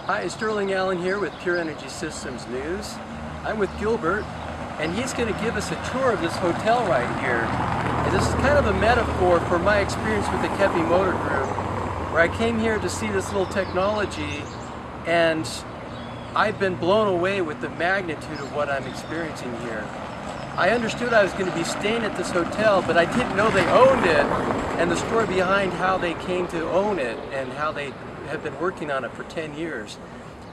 Hi, Sterling Allen here with Pure Energy Systems News. I'm with Gilbert, and he's going to give us a tour of this hotel right here. And this is kind of a metaphor for my experience with the Kepi Motor Group, where I came here to see this little technology, and I've been blown away with the magnitude of what I'm experiencing here. I understood I was going to be staying at this hotel, but I didn't know they owned it, and the story behind how they came to own it and how they have been working on it for 10 years.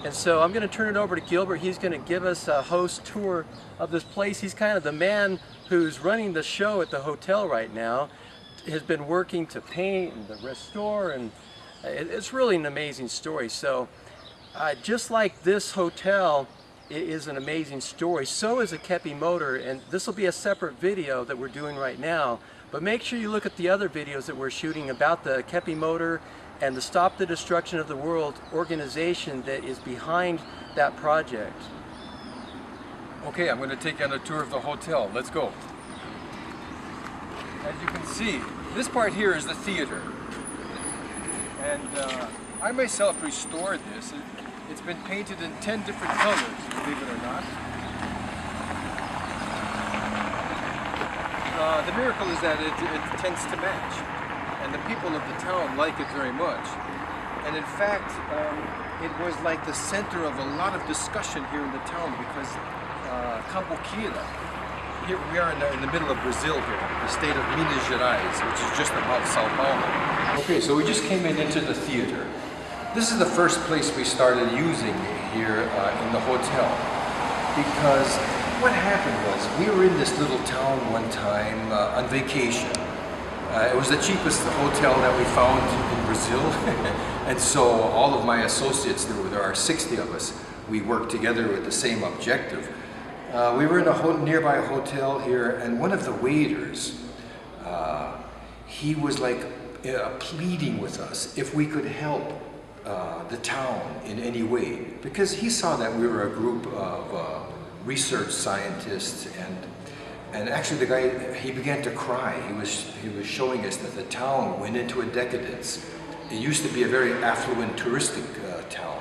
And so I'm going to turn it over to Gilbert. He's going to give us a host tour of this place. He's kind of the man who's running the show at the hotel right now. Has been working to paint and to restore, and it's really an amazing story. So just like this hotel is an amazing story, so is a Kepi motor, and this will be a separate video that we're doing right now. But make sure you look at the other videos that we're shooting about the Kepi motor and the Stop the Destruction of the World organization that is behind that project. Okay, I'm going to take you on a tour of the hotel. Let's go. As you can see, this part here is the theater. And I myself restored this. It's been painted in 10 different colors, believe it or not. The miracle is that it tends to match. And the people of the town like it very much. And in fact, it was like the center of a lot of discussion here in the town because Cambuquira, here we are in the middle of Brazil here, the state of Minas Gerais, which is just above Sao Paulo. Okay, so we just came into the theater. This is the first place we started using here in the hotel, because what happened was we were in this little town one time on vacation. It was the cheapest hotel that we found in Brazil, and so all of my associates, there are 60 of us, we worked together with the same objective. We were in a nearby hotel here, and one of the waiters, he was like pleading with us if we could help the town in any way, because he saw that we were a group of research scientists, and actually the guy, he began to cry. He was showing us that the town went into a decadence. It used to be a very affluent touristic town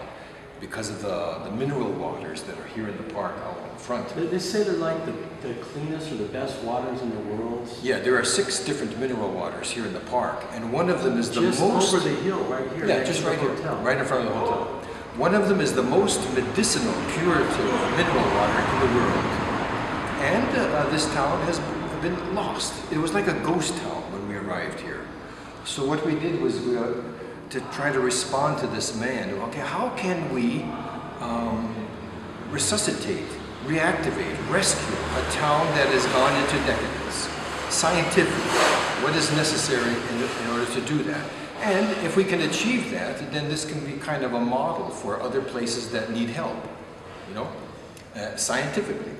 because of the mineral waters that are here in the park out in front. They say they're like the cleanest or the best waters in the world. Yeah, there are 6 different mineral waters here in the park, and one of them is the most... Just over the hill, right here. Yeah, just right here, right in front of the hotel. One of them is the most medicinal, curative mineral water in the world. And this town has been lost. It was like a ghost town when we arrived here. So what we did was to try to respond to this man. Okay, how can we resuscitate, reactivate, rescue a town that has gone into decadence? Scientifically, what is necessary in order to do that? And if we can achieve that, then this can be kind of a model for other places that need help, you know, scientifically.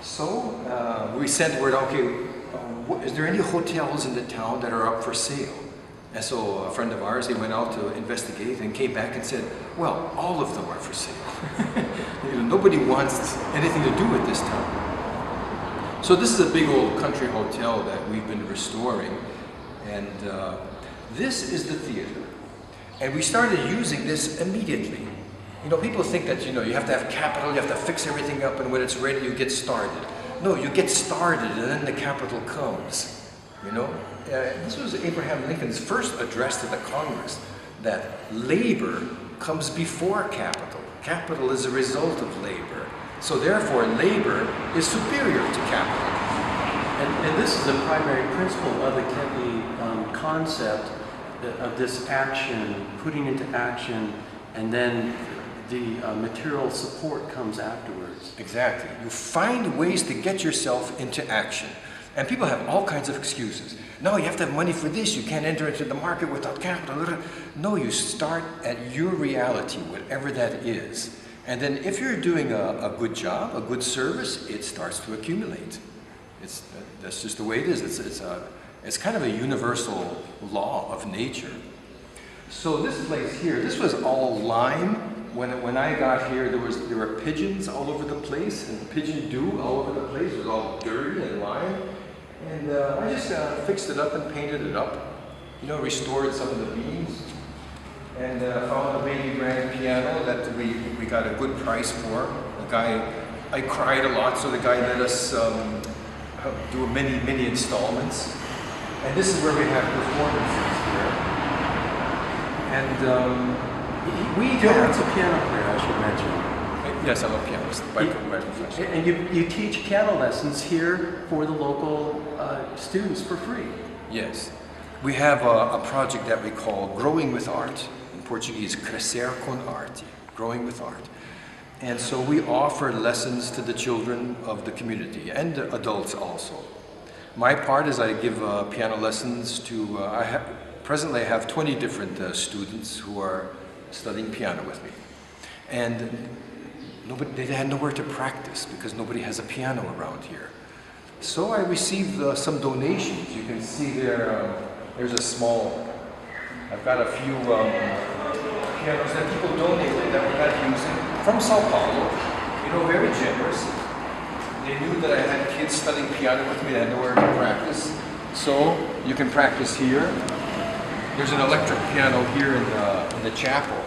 So we sent word, okay, is there any hotels in the town that are up for sale? And so a friend of ours, he went out to investigate and came back and said, well, all of them are for sale. You know, nobody wants anything to do with this town. So this is a big old country hotel that we've been restoring, and this is the theater. And we started using this immediately. You know, people think that, you know, you have to have capital, you have to fix everything up, and when it's ready, you get started. No, you get started, and then the capital comes, you know. This was Abraham Lincoln's first address to the Congress, that labor comes before capital. Capital is a result of labor. So therefore, labor is superior to capital. And this is the primary principle of the Kepi concept of this action, putting into action, and then the material support comes afterwards. Exactly. You find ways to get yourself into action. And people have all kinds of excuses. No, you have to have money for this. You can't enter into the market without capital. No, you start at your reality, whatever that is. And then if you're doing a good job, a good service, it starts to accumulate. That's just the way it is. It's kind of a universal law of nature. So this place here, this was all lime. When I got here, there were pigeons all over the place, and pigeon dew all over the place. It was all dirty and lime. And I just fixed it up and painted it up. You know, restored some of the beams. and found a baby grand piano that we got a good price for. The guy, I cried a lot, so the guy let us do many installments. And this is where we have performances here. And Gilbert's a piano player, I should mention. yes, I'm a pianist by profession. And you teach piano lessons here for the local students for free. Yes. We have a project that we call Growing with Art. In Portuguese, Crescer com Arte, Growing with Art. And so we offer lessons to the children of the community and the adults also. My part is I give piano lessons to, presently I have 20 different students who are studying piano with me. And they had nowhere to practice because nobody has a piano around here. So I received some donations. You can see there, there's a small, I've got a few pianos that people donated that we're not using from Sao Paulo. You know, very generous. They knew that I had kids studying piano with me that had nowhere to practice. So you can practice here. There's an electric piano here in the chapel.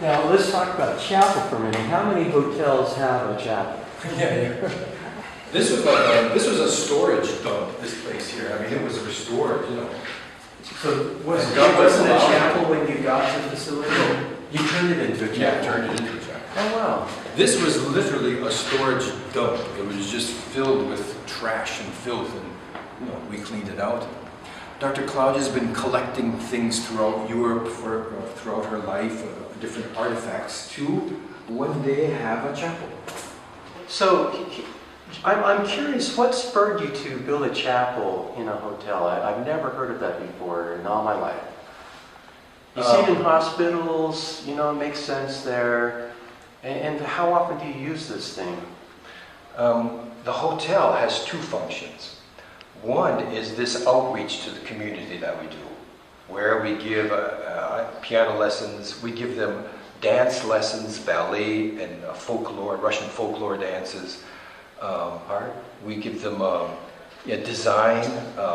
Now let's talk about chapel for a minute. How many hotels have a chapel? Yeah. This was a storage dump, this place here. I mean, it was restored, you know. So wasn't a chapel when you got to the facility? You turned it into a chapel? Yeah, turned it into a chapel. Oh, wow. This was literally a storage dump. It was just filled with trash and filth, and you know, we cleaned it out. Dr. Claudia's been collecting things throughout Europe throughout her life, different artifacts, to one day have a chapel. So, I'm curious, what spurred you to build a chapel in a hotel? I've never heard of that before in all my life. You see it in hospitals, you know, it makes sense there. And how often do you use this thing? The hotel has two functions. One is this outreach to the community that we do, where we give piano lessons, we give them dance lessons, ballet and folklore, Russian folklore dances. We give them design,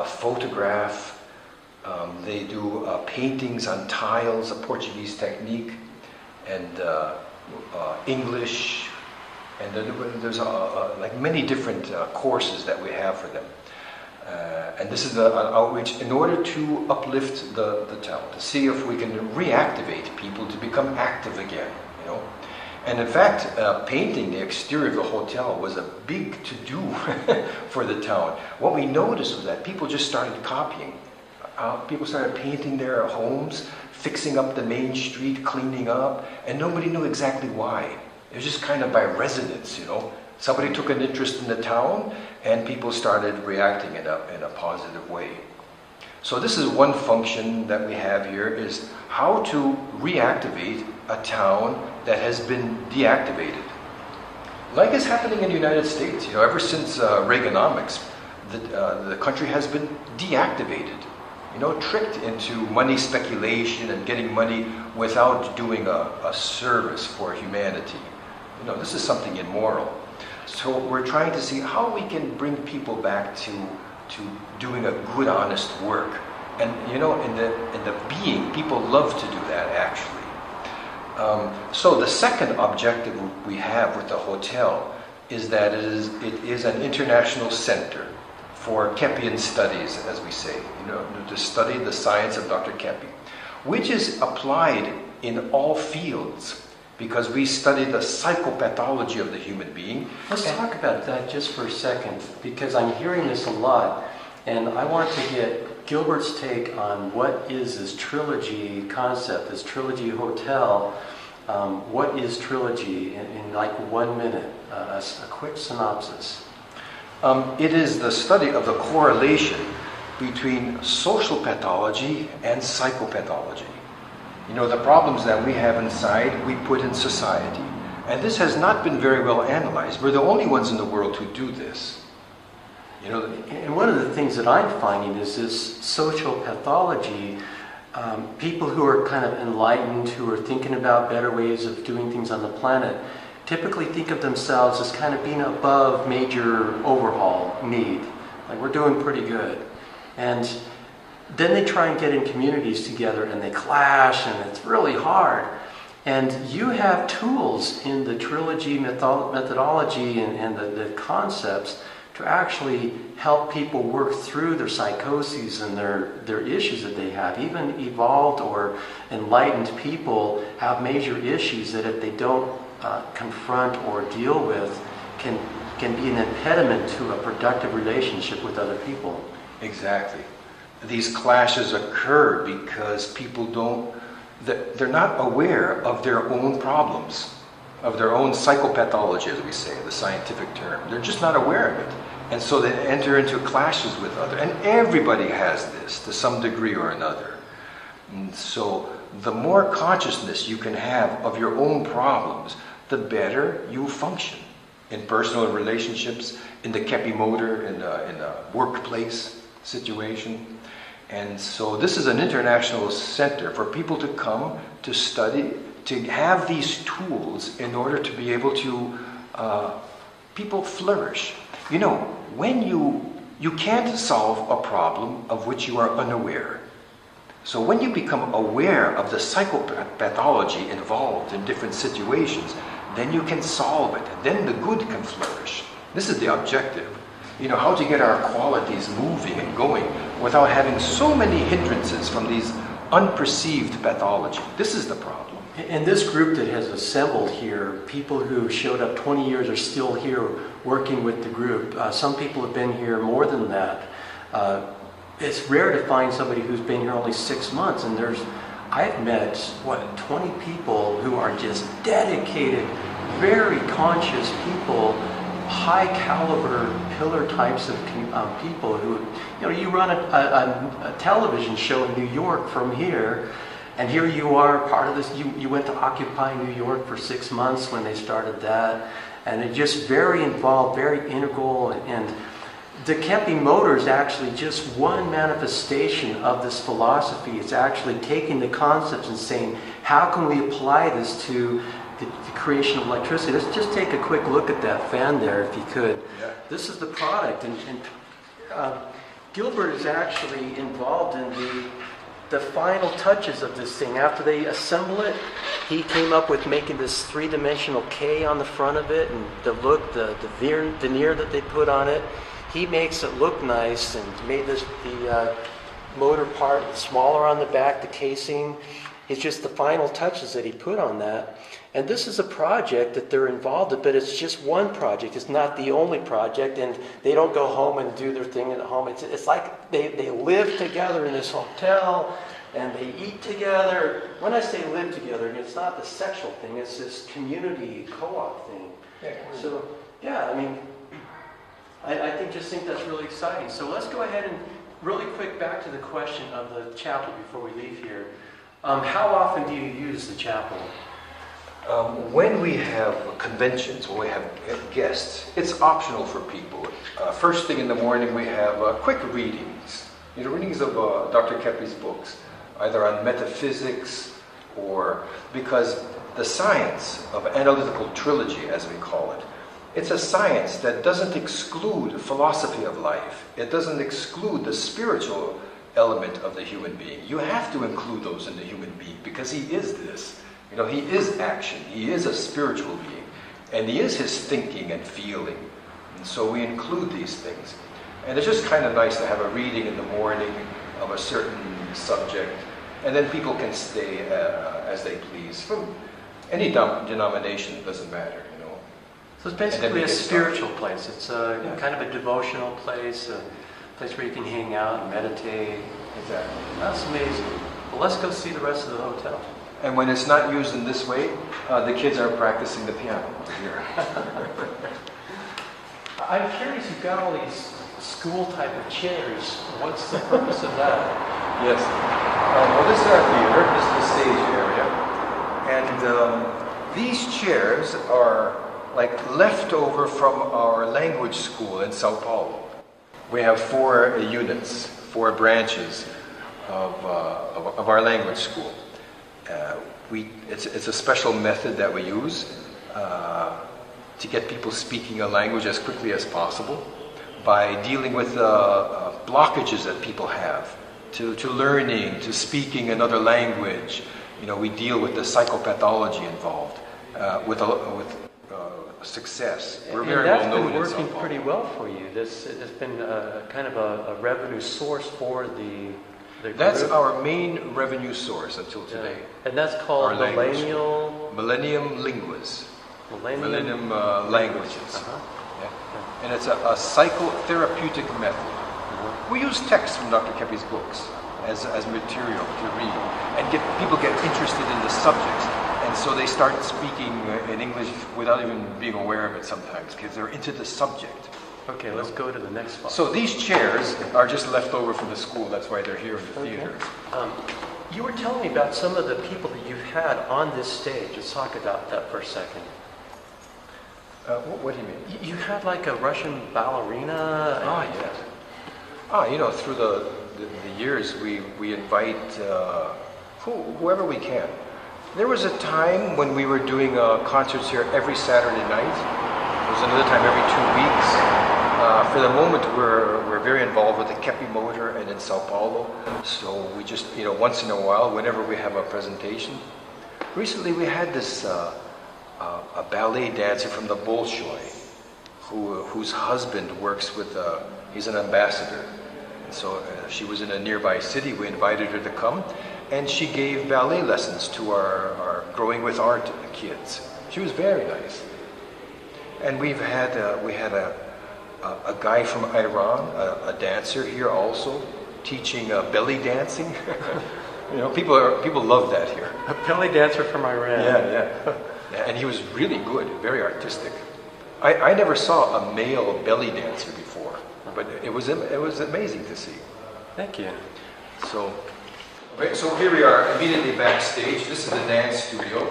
photograph. They do paintings on tiles, a Portuguese technique, and English. And there's like many different courses that we have for them. And this is an outreach in order to uplift the town, to see if we can reactivate people to become active again, you know. And in fact, painting the exterior of the hotel was a big to-do for the town. What we noticed was that people just started copying. People started painting their homes, fixing up the main street, cleaning up, and nobody knew exactly why. It was just kind of by resonance, you know. Somebody took an interest in the town, and people started reacting in a positive way. So this is one function that we have here, is how to reactivate a town that has been deactivated. Like is happening in the United States, you know, ever since Reaganomics, the country has been deactivated, you know, tricked into money speculation and getting money without doing a service for humanity. You know, this is something immoral. So we're trying to see how we can bring people back to doing a good, honest work. And you know, in the being, people love to do that actually. So the second objective we have with the hotel is that it is an international center for Keppian studies, as we say, you know, to study the science of Dr. Kepi, which is applied in all fields, because we study the psychopathology of the human being. Let's talk about that just for a second, because I'm hearing this a lot, and I want to get Gilbert's take on what is this Trilogy concept, this Trilogy Hotel. What is Trilogy in like 1 minute, a quick synopsis? It is the study of the correlation between social pathology and psychopathology. You know, the problems that we have inside, we put in society. And this has not been very well analyzed. We're the only ones in the world who do this. You know, and one of the things that I'm finding is this social pathology, people who are kind of enlightened, who are thinking about better ways of doing things on the planet, typically think of themselves as kind of being above major overhaul need. Like, we're doing pretty good. And then they try and get in communities together and they clash and it's really hard. And you have tools in the Trilogy methodology and the concepts to actually help people work through their psychoses and their issues that they have. Even evolved or enlightened people have major issues that if they don't confront or deal with can be an impediment to a productive relationship with other people. Exactly. These clashes occur because people they're not aware of their own problems, of their own psychopathology, as we say, the scientific term. They're just not aware of it. And so they enter into clashes with others. And everybody has this to some degree or another. And so the more consciousness you can have of your own problems, the better you function in personal relationships, in the kepi motor, in a workplace situation. And so this is an international center for people to come, to study, to have these tools in order to be able to, people flourish. You know, when you can't solve a problem of which you are unaware. So when you become aware of the psychopathology involved in different situations, then you can solve it. Then the good can flourish. This is the objective. You know, how to get our qualities moving and going without having so many hindrances from these unperceived pathology. This is the problem. And this group that has assembled here, people who showed up 20 years are still here working with the group. Some people have been here more than that. It's rare to find somebody who's been here only 6 months, and I've met, 20 people who are just dedicated, very conscious people, high caliber pillar types of people who, you know, you run a television show in New York from here, and here you are part of this. You went to Occupy New York for 6 months when they started that, and it's just very involved, very integral. And the Kepi motor is actually just one manifestation of this philosophy. It's actually taking the concepts and saying, how can we apply this to the creation of electricity? Let's just take a quick look at that fan there, if you could. Yeah. This is the product, and Gilbert is actually involved in the final touches of this thing. After they assemble it, he came up with making this three-dimensional K on the front of it, and the look, the veneer that they put on it. He makes it look nice and made the motor part smaller on the back, the casing. It's just the final touches that he put on that. And this is a project that they're involved in, but it's just one project. It's not the only project, and they don't go home and do their thing at home. It's like they live together in this hotel, and they eat together. When I say live together, it's not the sexual thing. It's this community co-op thing. Yeah. So, yeah, I mean, I think that's really exciting. So let's go ahead and really quick back to the question of the chapel before we leave here. How often do you use the chapel? When we have conventions, when we have guests, it's optional for people. First thing in the morning, we have quick readings. You know, readings of Dr. Kepi's books, either on metaphysics or because the science of analytical trilogy, as we call it, it's a science that doesn't exclude philosophy of life. It doesn't exclude the spiritual element of the human being. You have to include those in the human being because he is this. You know, he is action. He is a spiritual being. And he is his thinking and feeling. And so we include these things. And it's just kind of nice to have a reading in the morning of a certain subject. And then people can stay as they please. From any denomination, it doesn't matter, you know. So it's basically a spiritual place. It's kind of a devotional place, a place where you can hang out and meditate. Exactly. That's amazing. Well, let's go see the rest of the hotel. And when it's not used in this way, the kids are practicing the piano here. I'm curious, you've got all these school type of chairs. What's the purpose of that? Yes. Well, this is our theater. This is the stage area. And these chairs are like leftover from our language school in Sao Paulo. We have 4 units, 4 branches of our language school. It's a special method that we use to get people speaking a language as quickly as possible by dealing with blockages that people have to learning, to speaking another language. You know, we deal with the psychopathology involved, with success. We're very well known in Sao Paulo. And that's been working pretty well for you. This has been kind of a revenue source for the group. That's our main revenue source until today. Yeah. And that's called Millennium Linguas. Millennium Languages. Yeah. And it's a psychotherapeutic method. We use texts from Dr. Kepi's books as material to read and people get interested in the subjects, and so they start speaking in English without even being aware of it sometimes because they're into the subject. Okay, let's go to the next spot. So these chairs are just left over from the school. That's why they're here in the theater. You were telling me about some of the people that you've had on this stage. Let's talk about that for a second. What do you mean? You had like a Russian ballerina. Yes. You know, through the years, we invite whoever we can. There was a time when we were doing concerts here every Saturday night. There was another time every 2 weeks. For the moment, we're very involved with the Kepi Motor and in Sao Paulo. So we just, you know, once in a while, whenever we have a presentation. Recently, we had this a ballet dancer from the Bolshoi, whose husband works with. He's an ambassador. So she was in a nearby city. We invited her to come, and she gave ballet lessons to our Growing with Art kids. She was very nice. And we had a guy from Iran, a dancer here also, teaching belly dancing. You know, people love that here. A belly dancer from Iran. Yeah. And he was really good, very artistic. I never saw a male belly dancer before. But it was amazing to see. Thank you. So here we are, immediately backstage. This is the dance studio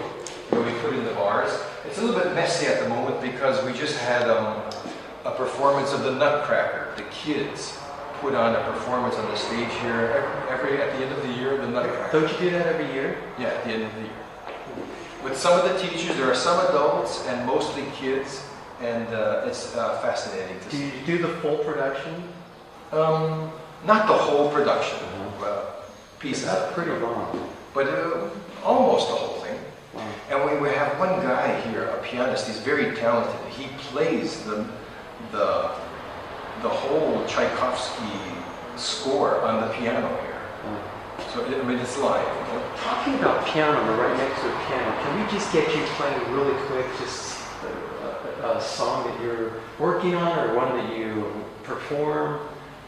where we put in the bars. It's a little bit messy at the moment because we just had a performance of the Nutcracker. The kids put on a performance on the stage here at the end of the year. The Nutcracker. Don't you do that every year? Yeah, at the end of the year. With some of the teachers, there are some adults and mostly kids. And it's fascinating to see. Do you do the full production? Not the whole production, pieces. That's pretty long. But almost the whole thing. Wow. And we have one guy here, a pianist. He's very talented. He plays the whole Tchaikovsky score on the piano here. So I mean, it's live. You know? Talking about piano, we're right next to the piano. Can we just get you playing really quick? Just a song that you're working on or one that you perform,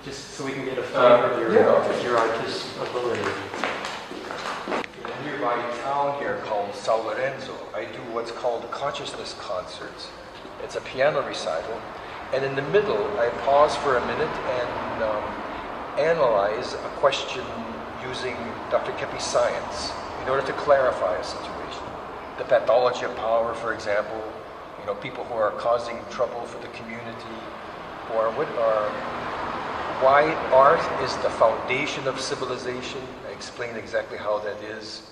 just so we can get a flavor of your artistic ability. In a nearby town here called Sao Lorenzo, I do what's called consciousness concerts. It's a piano recital, and in the middle I pause for a minute and analyze a question using Dr. Kepi's science in order to clarify a situation. The pathology of power, for example. You know, people who are causing trouble for the community, why art is the foundation of civilization. I explain exactly how that is.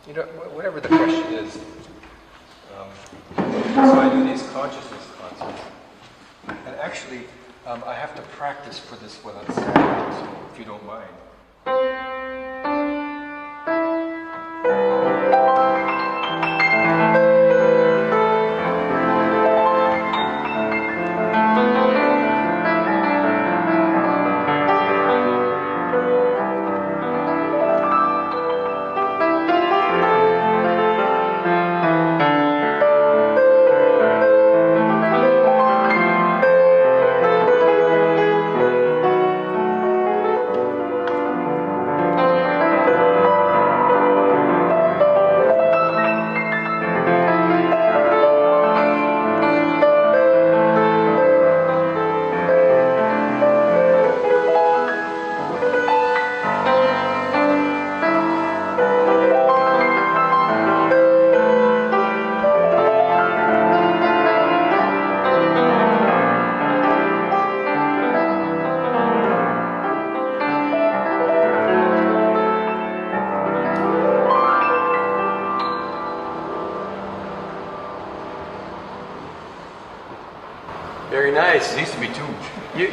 You know, whatever the question is. So I do these consciousness concerts. And actually, I have to practice for this one on Saturday, so if you don't mind. Very nice. It needs to be tuned.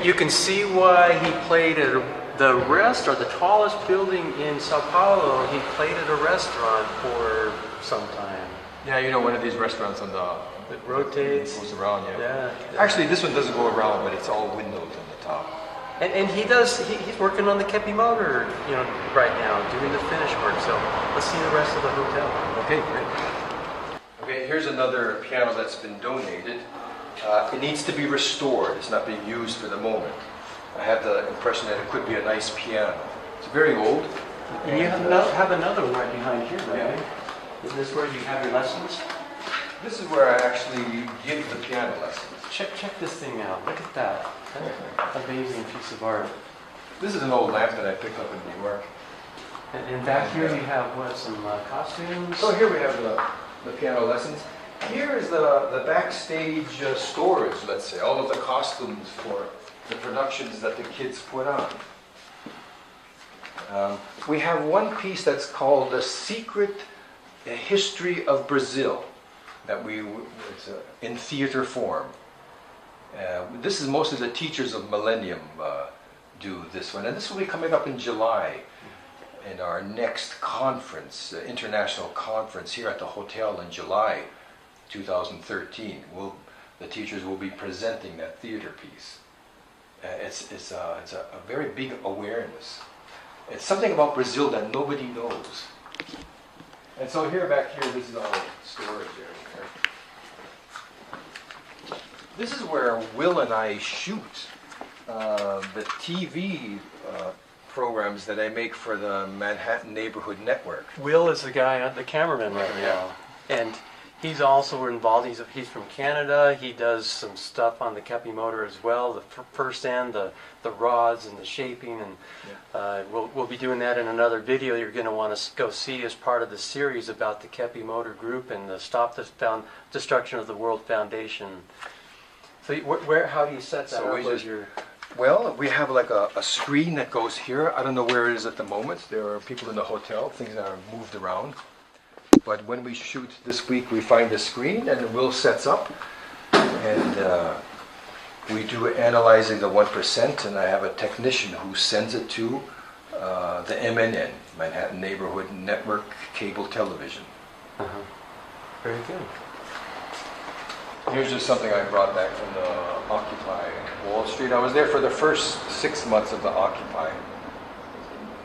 You can see why he played at the rest, or the tallest building in Sao Paulo, he played at a restaurant for some time. Yeah, you know, one of these restaurants on the... It rotates. Goes around, Yeah. Actually, this one doesn't go around, but it's all windows on the top. And he's working on the Kepi motor, you know, right now, doing the finish work. So let's see the rest of the hotel. Okay, great. Okay, here's another piano that's been donated. It needs to be restored. It's not being used for the moment. I have the impression that it could be a nice piano. It's very old. And you have another one right behind here, right? Yeah. Isn't this where you have your lessons? This is where I actually give the piano lessons. Check this thing out. Look at that. Amazing piece of art. This is an old lamp that I picked up in New York. And back here you have what, some costumes? So here we have the piano lessons. Here is the backstage storage, let's say, all of the costumes for the productions that the kids put on. We have one piece that's called The Secret History of Brazil, that it's in theater form. This is mostly the teachers of Millennium do this one, and this will be coming up in July in our next conference, international conference here at the hotel in July 2013. The teachers will be presenting that theater piece. It's a very big awareness. It's something about Brazil that nobody knows. And so back here, this is our storage area. This is where Will and I shoot the TV programs that I make for the Manhattan Neighborhood Network. Will is the guy, the cameraman right now. And he's also involved. He's from Canada. He does some stuff on the Kepi motor as well, the first end, the rods and the shaping. And we'll be doing that in another video you're going to want to go see as part of the series about the Kepi motor group and the Stop the Destruction of the World Foundation. So how do you set that up? Well, we have like a screen that goes here. I don't know where it is at the moment. There are people in the hotel. Things are moved around. But when we shoot this week, we find the screen and Will sets up. And we do analyzing the 1%. And I have a technician who sends it to the MNN, Manhattan Neighborhood Network Cable Television. Very good. Here's just something I brought back from the Occupy Wall Street. I was there for the first 6 months of the Occupy.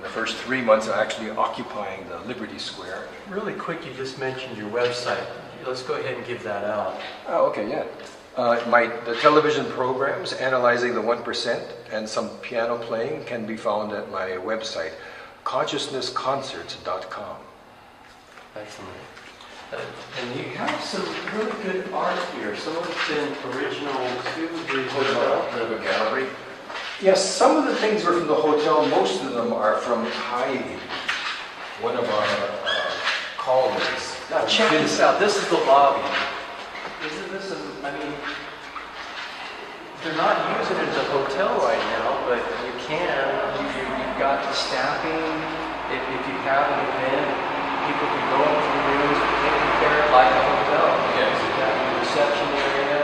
The first 3 months of actually occupying the Liberty Square. Really quick, you just mentioned your website. Let's go ahead and give that out. Oh, okay, yeah. The television programs, Analyzing the 1%, and some piano playing can be found at my website, consciousnessconcerts.com. Excellent. And you have some really good art here. Some of it's been original to the hotel. The gallery. Yes, some of the things are from the hotel. Most of them are from Heidi, one of our colleagues. Now check this out. This is the lobby. They're not using it as a hotel right now, but you can. You've got the staffing. If you have an event, people can go up to the rooms, taken care of like a hotel. Yes. You have the reception area.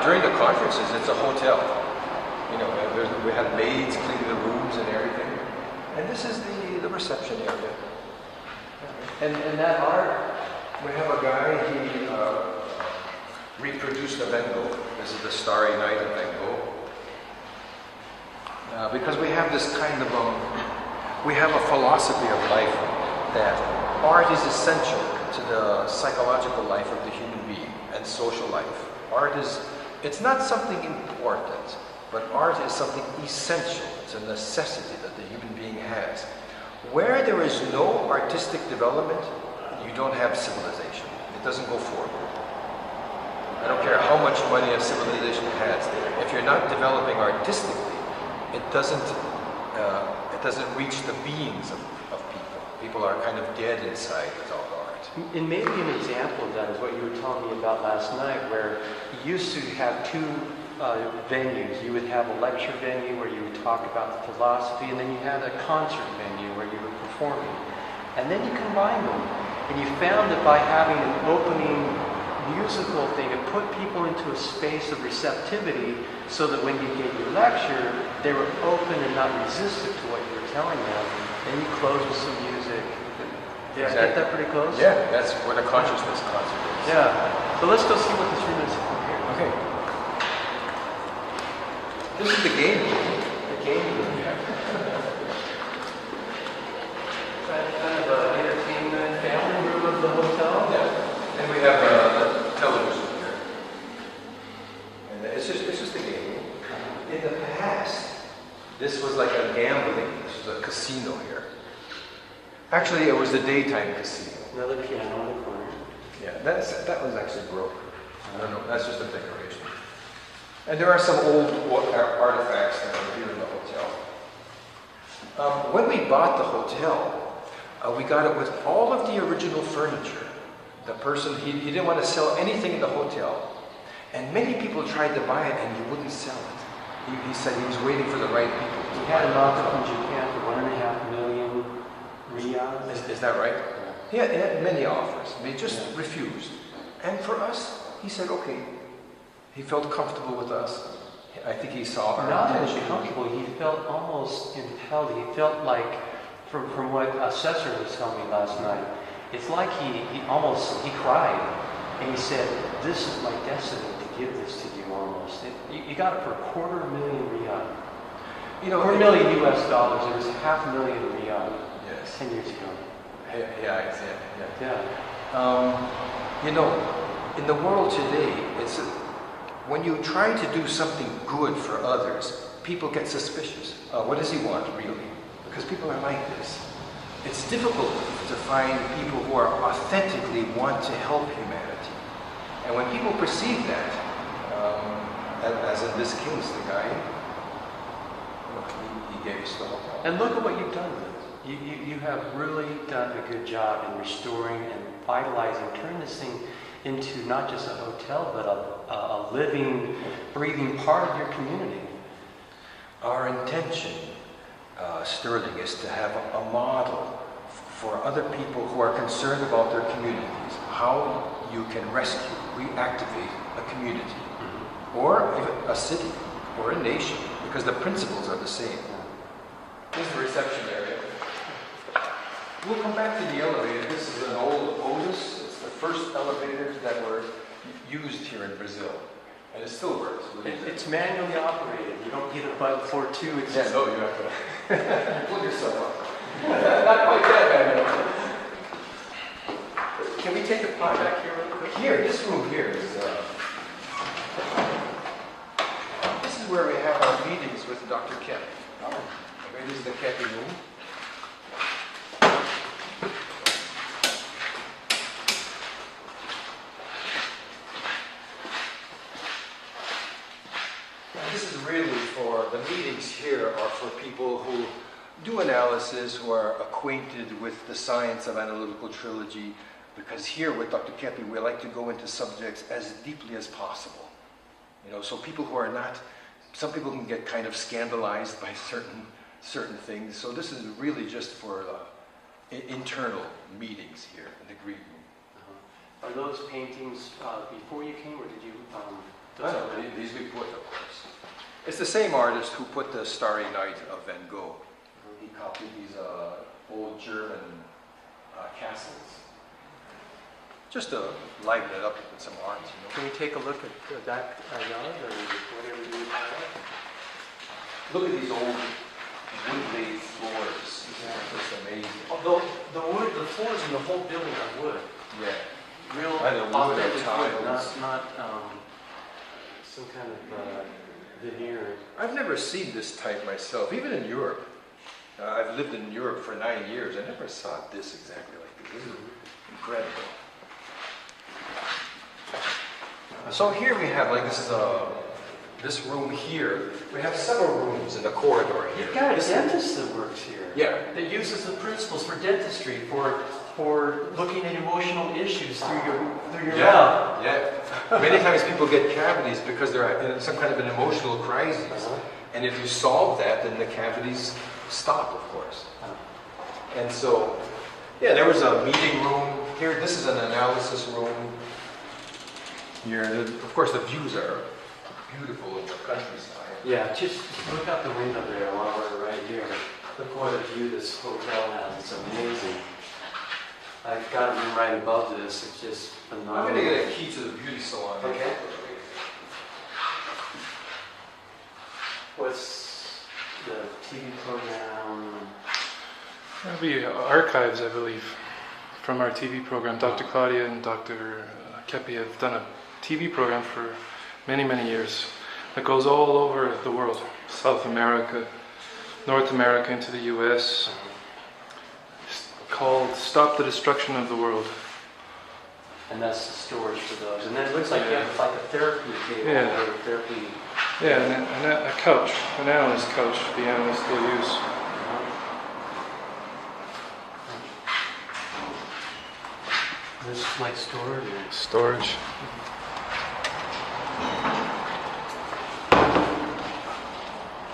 During the conferences, it's a hotel. You know, we had maids cleaning the rooms and everything. And this is the reception area. And that art, we have a guy, he reproduced a Van Gogh. This is the Starry Night of Van Gogh. Because we have this kind of, we have a philosophy of life that art is essential to the psychological life of the human being and social life. It's not something important, but art is something essential. It's a necessity that the human being has. Where there is no artistic development, you don't have civilization. It doesn't go forward. I don't care how much money a civilization has. If you're not developing artistically, it doesn't reach the beings of people. People are kind of dead inside without art. And maybe an example of that is what you were telling me about last night, where you used to have two venues. You would have a lecture venue where you would talk about the philosophy, and then you had a concert venue where you were performing. And then you combined them. And you found that by having an opening musical thing, it put people into a space of receptivity so that when you gave your lecture, they were open and not resistant to what you were telling them. And you close with some music. Did I get that pretty close? Yeah, that's what a consciousness concert is. Yeah. So let's go see what this room is here. Okay. This is the game room. The game room. Kind of an entertainment family room of the hotel. Yeah. And we have a television here. And it's just a game room. In the past, this was like a gambling. This was a casino here. Actually, it was a daytime casino. Another piano in the corner. Yeah, that was actually broken. I don't know. That's just a decoration. And there are some old artifacts that are here in the hotel. When we bought the hotel, we got it with all of the original furniture. The person, he didn't want to sell anything in the hotel. And many people tried to buy it and he wouldn't sell it. He said he was waiting for the right people. We had an offer from Japan for 1.5 million riyals. Is that right? He had many offers. They just refused. And for us, he said, okay. He felt comfortable with us. I think he saw our Not intention. only comfortable, he felt almost impelled. He felt like, from what Assessor was telling me last night, it's like he cried. And he said, this is my destiny to give this to you almost. You got it for 250,000 riyal. You know, 4 million US dollars. It was 500,000 riyal. Yes. 10 years ago. Yeah, exactly. Yeah. You know, in the world today, when you try to do something good for others, people get suspicious. What does he want, really? Because people are like this. It's difficult to find people who are authentically want to help humanity. And when people perceive that, as in this case, the guy, he gave us the hotel. And look at what you've done with it. You have really done a good job in restoring and vitalizing, turning this thing into not just a hotel, but a living, breathing part of your community. Our intention, Sterling, is to have a model for other people who are concerned about their communities, how you can rescue, reactivate a community, or even a city, or a nation, because the principles are the same. This is the reception area. We'll come back to the elevator. This is an old Otis. It's the first elevators that were used here in Brazil. And it still works. It's manually operated. You don't hit a button for two. It's just... No, you have to pull yourself up. Not quite that bad. Can we take a pie back here real quick? Here, this room here is... this is where we have our meetings with Dr. Kemp. Okay, this is the Kepi room. This is really for, the meetings here are for people who do analysis, who are acquainted with the science of analytical trilogy, because here with Dr. Kepi, we like to go into subjects as deeply as possible. You know, so people who are not, some people can get kind of scandalized by certain things, so this is really just for internal meetings here in the green room. Are those paintings before you came, or did you... No, these we put, of course. It's the same artist who put the Starry Night of Van Gogh. He copied these old German castles. Just to liven it up with some art, you know. Can we take a look at that yard, or whatever you would have? Look at these old wood-laid floors. Yeah. It's amazing. Although the floors in the whole building are wood. Yeah. Real Either wood or authentic tiles. not some kind of veneer. I've never seen this type myself, even in Europe. I've lived in Europe for 9 years. I never saw this exactly like this. This is incredible. So here we have like this room here. We have several rooms in the corridor here. You've got a dentist that works here. Yeah. That uses the principles for dentistry, for looking at emotional issues through your mouth. Yeah. Many times people get cavities because they're in some kind of an emotional crisis. And if you solve that, then the cavities stop, of course. And so, yeah, there was a meeting room here. This is an analysis room. here. Of course, the views are beautiful in the countryside. Yeah, just look out the window there while we're right here. Look what a view this hotel has. It's amazing. I've got a room right above this. It's just phenomenal. I'm going to get a key to the beauty salon. Okay. What's the TV program? That'll be archives, I believe, from our TV program. Dr. Claudia and Dr. Kepi have done a TV program for many, many years that goes all over the world. South America, North America, into the US. It's called Stop the Destruction of the World. And that's the storage for those. And then it looks like you have like a therapy table or therapy. Yeah, and a couch, an analyst couch, the analysts still use. This is like storage. Storage.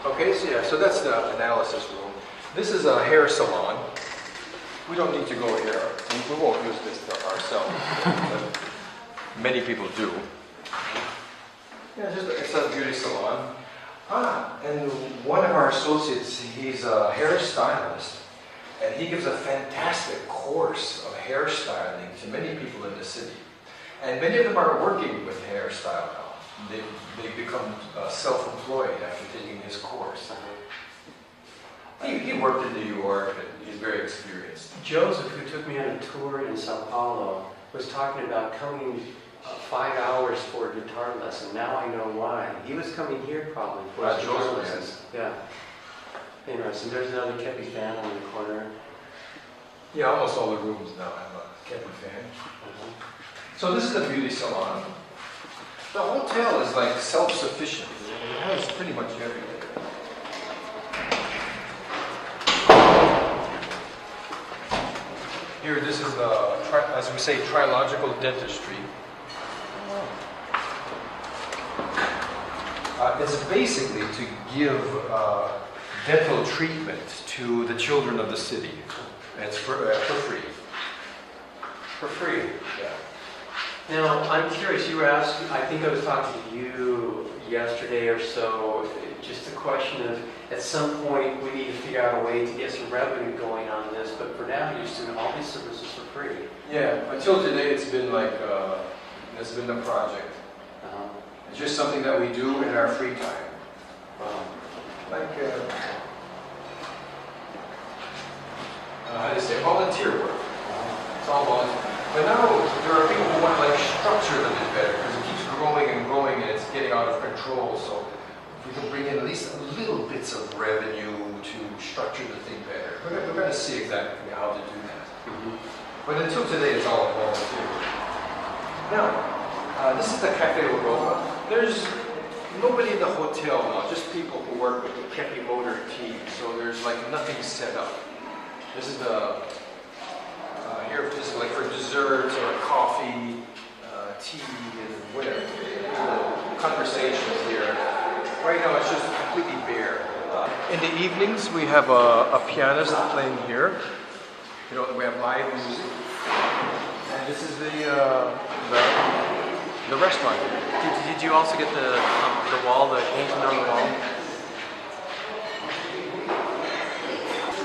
Okay, so yeah, so that's the analysis room. This is a hair salon. We don't need to go here. We won't use this ourselves. But many people do. Yeah, it's a beauty salon. And one of our associates, he's a hairstylist, and he gives a fantastic course of hairstyling to many people in the city. And many of them are working with hairstyle now. They've become self-employed after taking his course. He worked in New York, and he's very experienced. Joseph, who took me on a tour in Sao Paulo, was talking about coming 5 hours for a guitar lesson. Now I know why. He was coming here probably for his guitar Joseph, lessons. Yeah. Interesting. There's another Kepi fan in the corner. Yeah, almost all the rooms now have a Kepi fan. So this is a beauty salon. The hotel is like self-sufficient. It has pretty much everything. Here, this is as we say, trilogical dentistry. It's basically to give dental treatment to the children of the city. And it's for free. For free. Yeah. Now, I'm curious, you were asking, I think I was talking to you yesterday or so, just a question of, at some point, we need to figure out a way to get some revenue going on this, but for now, you're just doing all these services for free. Yeah, until today, it's been like, it's been a project. It's just something that we do in our free time. Like, how do you say, volunteer work. It's all volunteer. But now there are people who want to like structure them a bit better because it keeps growing and growing and it's getting out of control. So if we can bring in at least little bits of revenue to structure the thing better. We're going to see exactly how to do that. But until today, it's all volunteer. Now, this is the Cafe Europa. There's nobody in the hotel now, just people who work with the Kepi motor team. So there's like nothing set up. This is the here, this is like for desserts or coffee, tea, and whatever. Conversations here. Right now, it's just completely bare. In the evenings, we have a pianist playing here. You know, we have live music. And this is the restaurant. Did you also get the wall, the painting on the wall?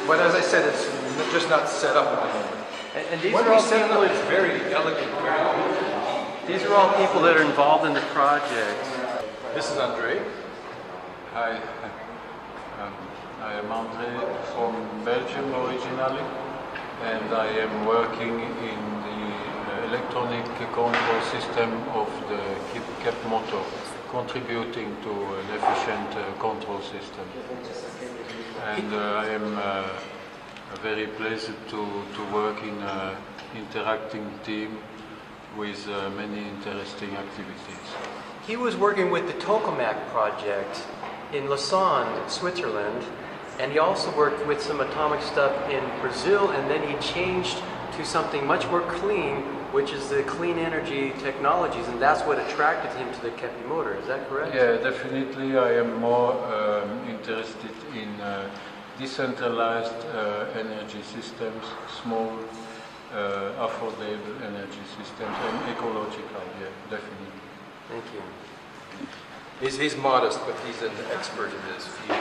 But as I said, it's just not set up at the moment. And these When are we all set it people. up, it's very elegant, very beautiful. These are all people that are involved in the project. This is Andre. Hi, I am Andre from Belgium originally, and I am working in the electronic control system of the Cap motor, contributing to an efficient control system. And I am very pleased to work in an interacting team with many interesting activities. He was working with the Tokomak project in Lausanne, Switzerland, and he also worked with some atomic stuff in Brazil, and then he changed to something much more clean, which is the clean energy technologies, and that's what attracted him to the Kepi motor. Is that correct? Yeah, definitely. I am more interested in decentralized energy systems, small, affordable energy systems, and ecological. Yeah, definitely. Thank you. He's modest, but he's an expert in his field.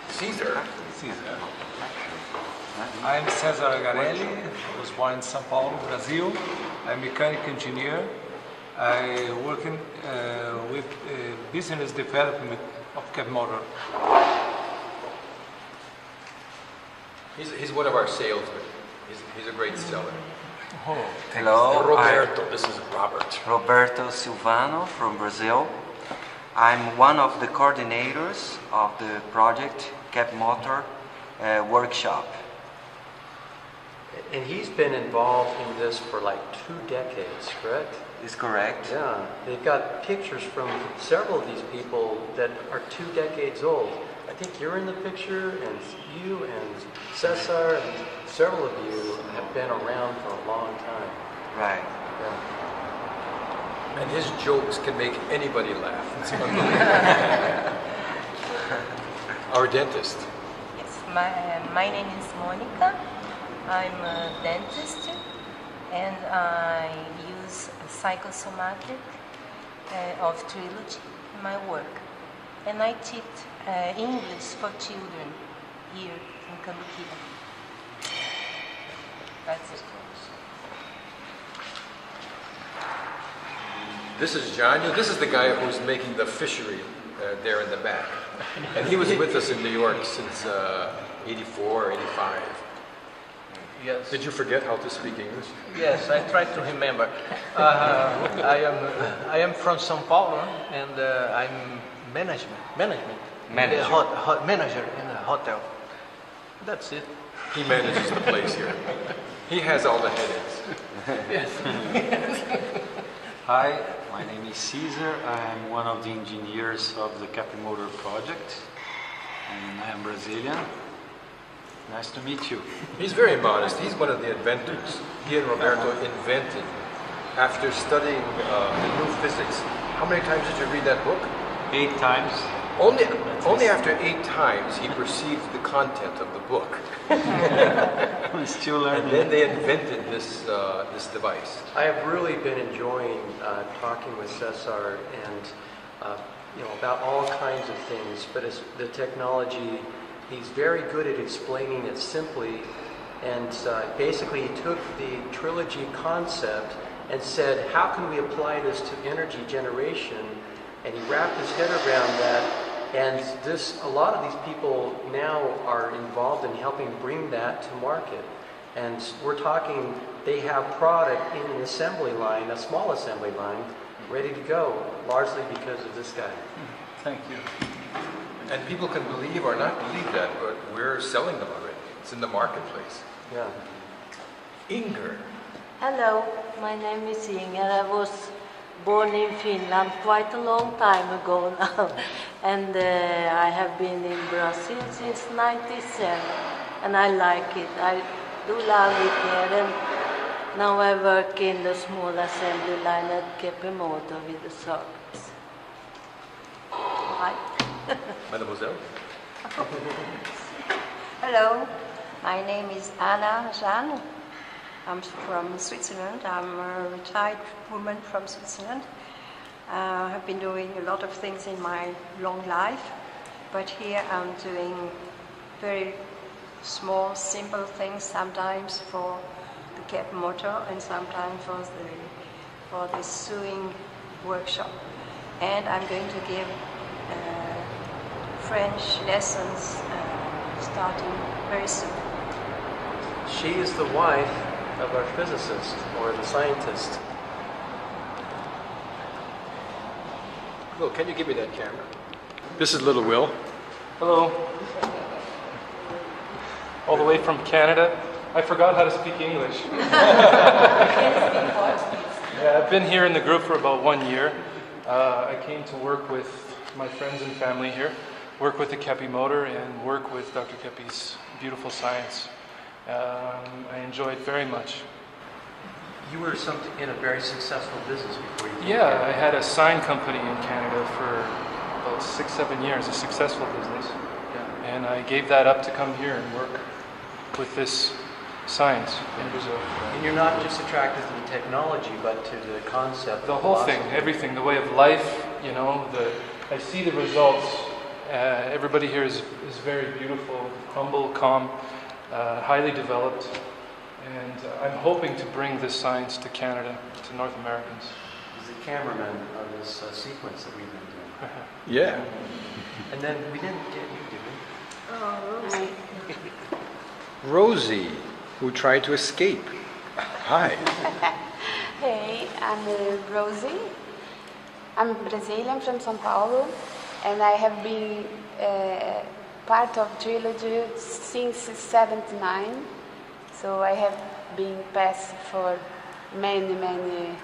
Caesar. I'm Cesar Garelli. I was born in Sao Paulo, Brazil. I'm a mechanical engineer. I work with business development of cab motor. He's one of our salesmen. He's a great seller. Hello, Roberto, this is Robert. Roberto Silvano from Brazil. I'm one of the coordinators of the project Cab Motor Workshop. And he's been involved in this for like 2 decades, correct? Is correct? Yeah, they've got pictures from several of these people that are 2 decades old. I think you're in the picture, and you and Cesar and several of you have been around for a long time. Right. Yeah. And his jokes can make anybody laugh. It's unbelievable. Our dentist. Yes, my name is Monica. I'm a dentist and I use psychosomatic of Trilogy in my work. And I teach English for children here in Cambuquira. That's it. This is John. This is the guy who's making the fishery there in the back. And he was with us in New York since 84, 85. Yes. Did you forget how to speak English? Yes, I try to remember. I am from Sao Paulo and I'm manager in a hotel. That's it. He manages the place here. He has all the headaches. Hi, my name is Caesar. I'm one of the engineers of the Cab Motor project, and I am Brazilian. Nice to meet you. He's very modest. He's one of the inventors. He and Roberto invented, after studying new physics. How many times did you read that book? 8 times. Only after 8 times he perceived the content of the book. I'm still learning. And then they invented this device. I have really been enjoying talking with Cesar and about all kinds of things, but it's the technology. He's very good at explaining it simply, and basically he took the Trilogy concept and said, how can we apply this to energy generation? And he wrapped his head around that, and a lot of these people now are involved in helping bring that to market. And we're talking, they have product in an assembly line, a small assembly line, ready to go, largely because of this guy. Thank you. And people can believe or not believe that, but we're selling them already. It's in the marketplace. Yeah. Inger. Hello, my name is Inger. I was born in Finland quite a long time ago now. And I have been in Brazil since '97. And I like it. I do love it here. And now I work in the small assembly line at Cab Motor with the circuits. Hi. Mademoiselle. Hello, my name is Anna Jeanne. I'm from Switzerland. I'm a retired woman from Switzerland. I've been doing a lot of things in my long life, but here I'm doing very small, simple things, sometimes for the Cab Motor and sometimes for the sewing workshop. And I'm going to give French lessons starting very soon. She is the wife of our physicist, or the scientist. Will, can you give me that camera? This is little Will. Hello. All the way from Canada. I forgot how to speak English. Yeah, I've been here in the group for about 1 year. I came to work with my friends and family here, work with the Kepi motor, and work with Dr. Kepi's beautiful science. I enjoy it very much. You were in a very successful business before you came Yeah, here. I had a sign company in Canada for about 6-7 years, a successful business. Yeah. And I gave that up to come here and work with this science in Brazil. And you're not just attracted to the technology, but to the concept. The whole thing, everything, the way of life, you know, I see the results. Everybody here is very beautiful, humble, calm, highly developed. And I'm hoping to bring this science to Canada, to North Americans. He's the cameraman of this sequence that we've been doing. Yeah. And then we didn't get you, did we? Oh, Rosie. Rosie, who tried to escape. Hi. Hey, I'm Rosie. I'm Brazilian from Sao Paulo, and I have been part of Trilogy since '79. So I have been passed for many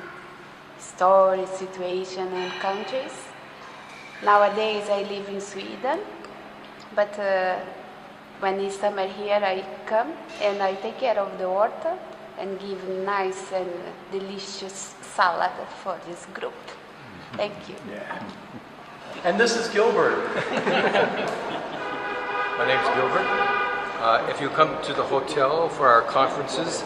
stories, situations, and countries. Nowadays I live in Sweden, but when it's summer here I come and I take care of the water and give nice and delicious salad for this group. Thank you. Yeah. And this is Gilbert. My name's Gilbert. If you come to the hotel for our conferences,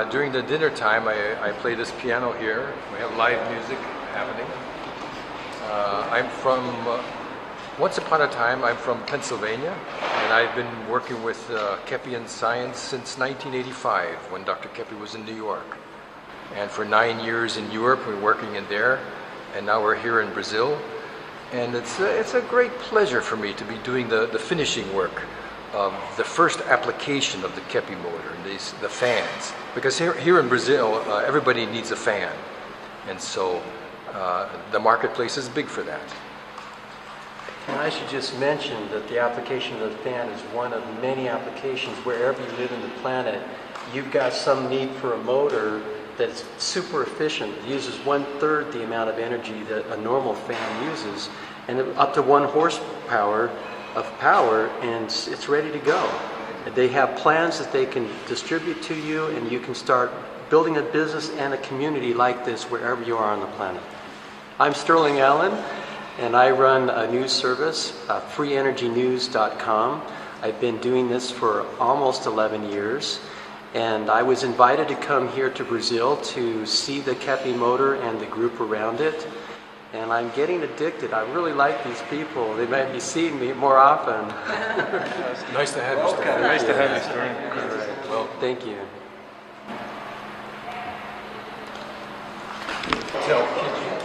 during the dinner time, I play this piano here. We have live music happening. I'm from, once upon a time, I'm from Pennsylvania, and I've been working with Kepi in science since 1985, when Dr. Kepi was in New York. And for 9 years in Europe, we're working in there, and now we're here in Brazil. And it's a great pleasure for me to be doing the finishing work of the first application of the Kepi motor, the fans. Because here in Brazil, everybody needs a fan. And so the marketplace is big for that. And I should just mention that the application of the fan is one of many applications. Wherever you live in the planet, you've got some need for a motor that's super efficient. It uses 1/3 the amount of energy that a normal fan uses, and up to 1 horsepower of power, and it's ready to go. They have plans that they can distribute to you, and you can start building a business and a community like this wherever you are on the planet. I'm Sterling Allen, and I run a news service, freeenergynews.com. I've been doing this for almost 11 years, and I was invited to come here to Brazil to see the Kepi motor and the group around it. And I'm getting addicted. I really like these people. They might be seeing me more often. Nice to have you, Sterling. Nice to have you, Sterling. All right. Well, thank you. Hotel kitchen.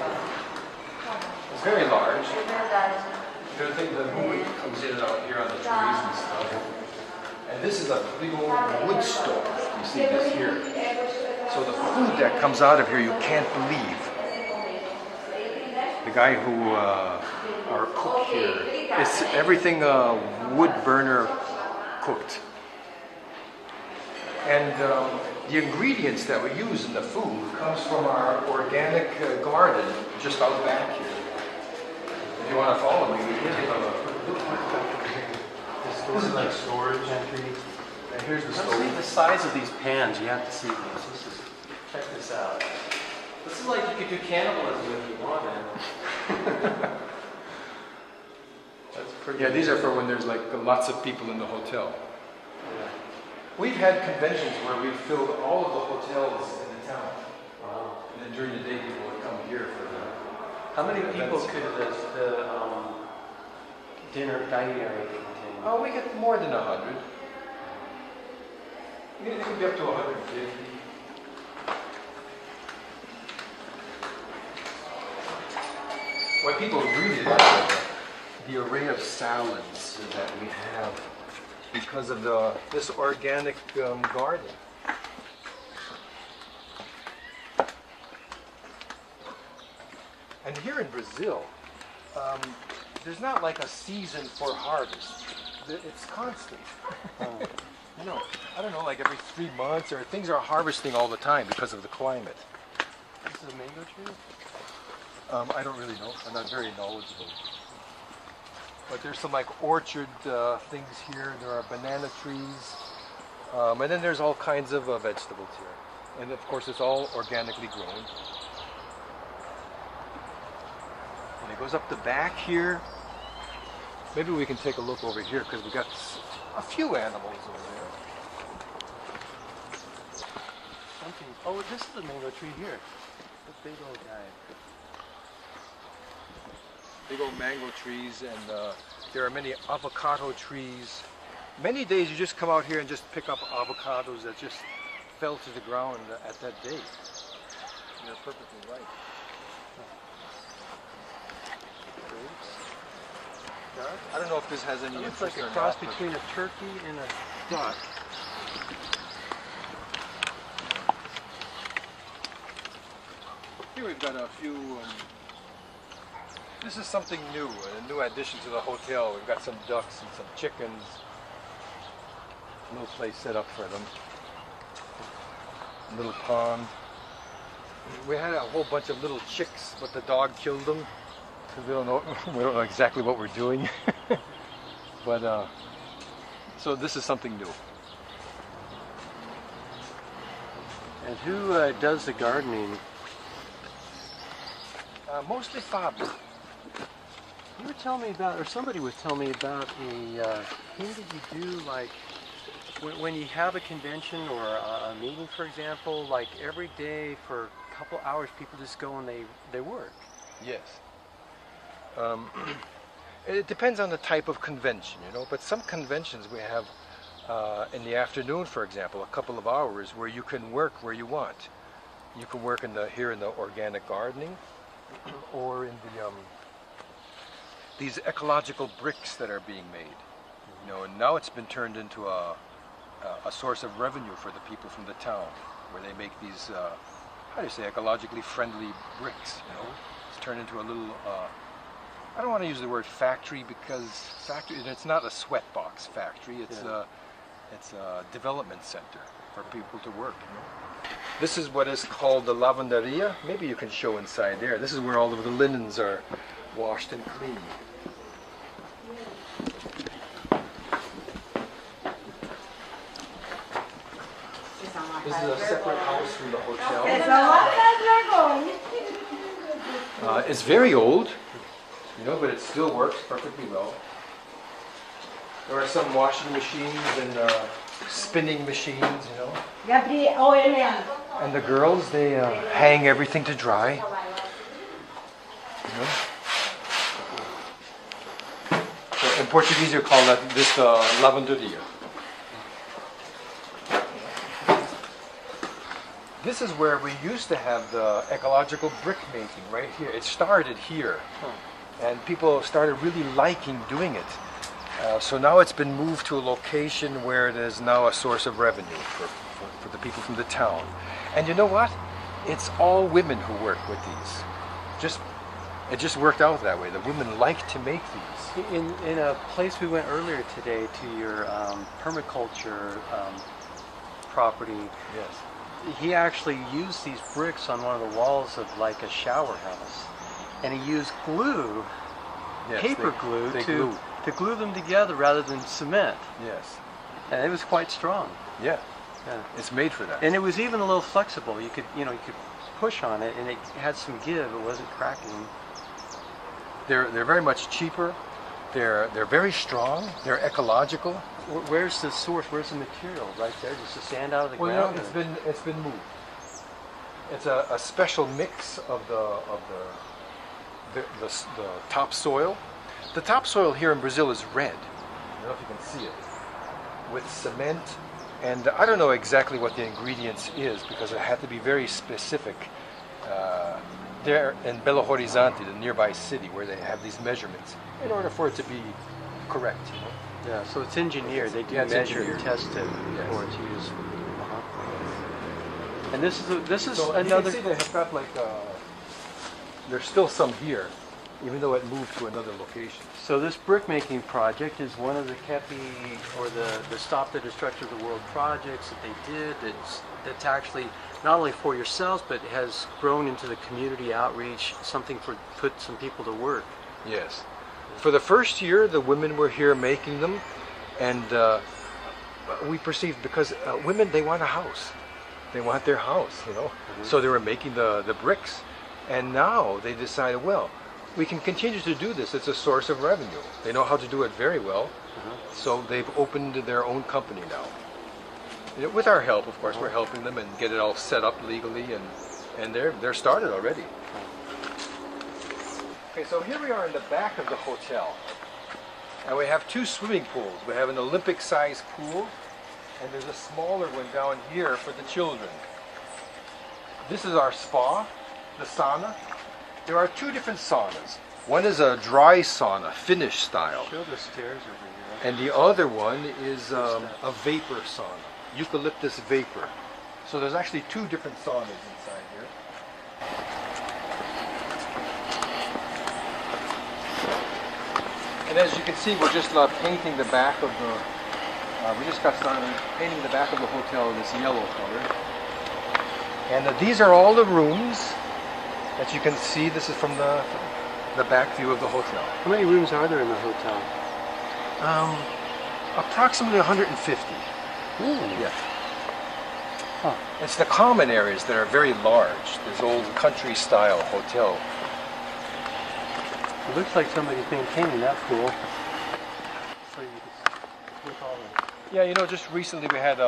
It's very large. The thing, the mood comes in and out here on the trees and stuff. And this is a big old wood stove. You see this here. So the food that comes out of here, you can't believe. The guy who, our cook here, it's everything wood burner cooked. And the ingredients that we use in the food comes from our organic garden just out back here. If you want to follow me, we can take a look. This is like storage entry. And here's the Let's stove. see the size of these pans. You have to see these. Check this out. This is like you could do cannibalism if you wanted. That's pretty. Yeah, these are for when there's like lots of people in the hotel. Yeah. We've had conventions where we've filled all of the hotels in the town. Wow. And then during the day, people would come here for the. How many people could the dinner dining area contain? Oh, we get more than 100. It could be up to 150. What people really like is the array of salads that we have because of this organic garden. And here in Brazil, there's not like a season for harvest. It's constant. You know, I don't know, like every 3 months, or things are harvesting all the time because of the climate. This is a mango tree? I don't really know. I'm not very knowledgeable. But there's some like orchard things here. There are banana trees. And then there's all kinds of vegetables here. And of course, it's all organically grown. And it goes up the back here. Maybe we can take a look over here because we got a few animals over there. something. Oh, this is the mango tree here. This big old guy. Big old mango trees, and there are many avocado trees. Many days you just come out here and just pick up avocados that just fell to the ground at that day. You're perfectly right. I don't know if this has any It looks interest like a or cross not, but- between a turkey and a duck. Here we've got a few. This is something new, a new addition to the hotel. We've got some ducks and some chickens. A little place set up for them. A little pond. We had a whole bunch of little chicks, but the dog killed them. So we don't know exactly what we're doing. But so this is something new. And who does the gardening? Mostly Fabio. You were telling me about, or somebody was telling me about a thing that you do, like when you have a convention or a meeting, for example, like every day for a couple hours, people just go and they work. Yes. It depends on the type of convention, you know, but some conventions we have in the afternoon, for example, a couple of hours where you can work where you want. You can work here in the organic gardening, or in the these ecological bricks that are being made. You know, and now it's been turned into a source of revenue for the people from the town, where they make these how do you say, ecologically friendly bricks. You know, it's turned into a little. I don't want to use the word factory, because it's not a sweatbox factory. It's a development center for people to work. You know? This is what is called the lavanderia. Maybe you can show inside there. This is where all of the linens are washed and cleaned. This is a separate house from the hotel. It's very old, you know, but it still works perfectly well. There are some washing machines and spinning machines, you know. And the girls, they hang everything to dry. You know? So in Portuguese, you call this lavanderia. This is where we used to have the ecological brick making, right here. It started here, and people started really liking doing it. So now it's been moved to a location where it is now a source of revenue for the people from the town. And you know what? It's all women who work with these. It just worked out that way. The women like to make these. In a place we went earlier today, to your permaculture property. Yes. He actually used these bricks on one of the walls of like a shower house, and he used glue, paper glue, to glue them together rather than cement. Yes. And it was quite strong. Yeah. It's made for that. And it was even a little flexible. You could push on it, and it had some give. It wasn't cracking. They're very much cheaper. They're very strong. They're ecological. Where's the source? Where's the material? Right there, just the sand out of the ground. Well, you know, it's been moved. It's a special mix of the topsoil. The topsoil here in Brazil is red. I don't know if you can see it, with cement. And I don't know exactly what the ingredients is, because it had to be very specific. There in Belo Horizonte, the nearby city, where they have these measurements, in order for it to be correct. You know? Yeah, so it's engineered. They do measure and test it before it's used. And this is so another. You can see they have got like there's still some here, even though it moved to another location. So this brick making project is one of the KEPI, or the Stop the Destruction of the World projects that they did. That's actually not only for yourselves, but has grown into the community outreach, something for put some people to work. Yes. For the first year, the women were here making them, and we perceived, because women, they want a house. They want their house, you know. So they were making the bricks, and now they decided, well, we can continue to do this. It's a source of revenue. They know how to do it very well, so they've opened their own company now. With our help, of course, we're helping them and get it all set up legally, and they're started already. Okay, so here we are in the back of the hotel, and we have two swimming pools. We have an Olympic-sized pool, and there's a smaller one down here for the children. This is our spa, the sauna. There are two different saunas. One is a dry sauna, Finnish style. Show the stairs over here. And the other one is a vapor sauna, eucalyptus vapor. So there's actually two different saunas inside here. And as you can see, we're just painting the back of the, we just got started painting the back of the hotel in this yellow color. And these are all the rooms that you can see. This is from the back view of the hotel. How many rooms are there in the hotel? Approximately 150. Really? Yeah. Huh. It's the common areas that are very large. This old country-style hotel. It looks like somebody's maintaining that pool. Yeah, you know, just recently we had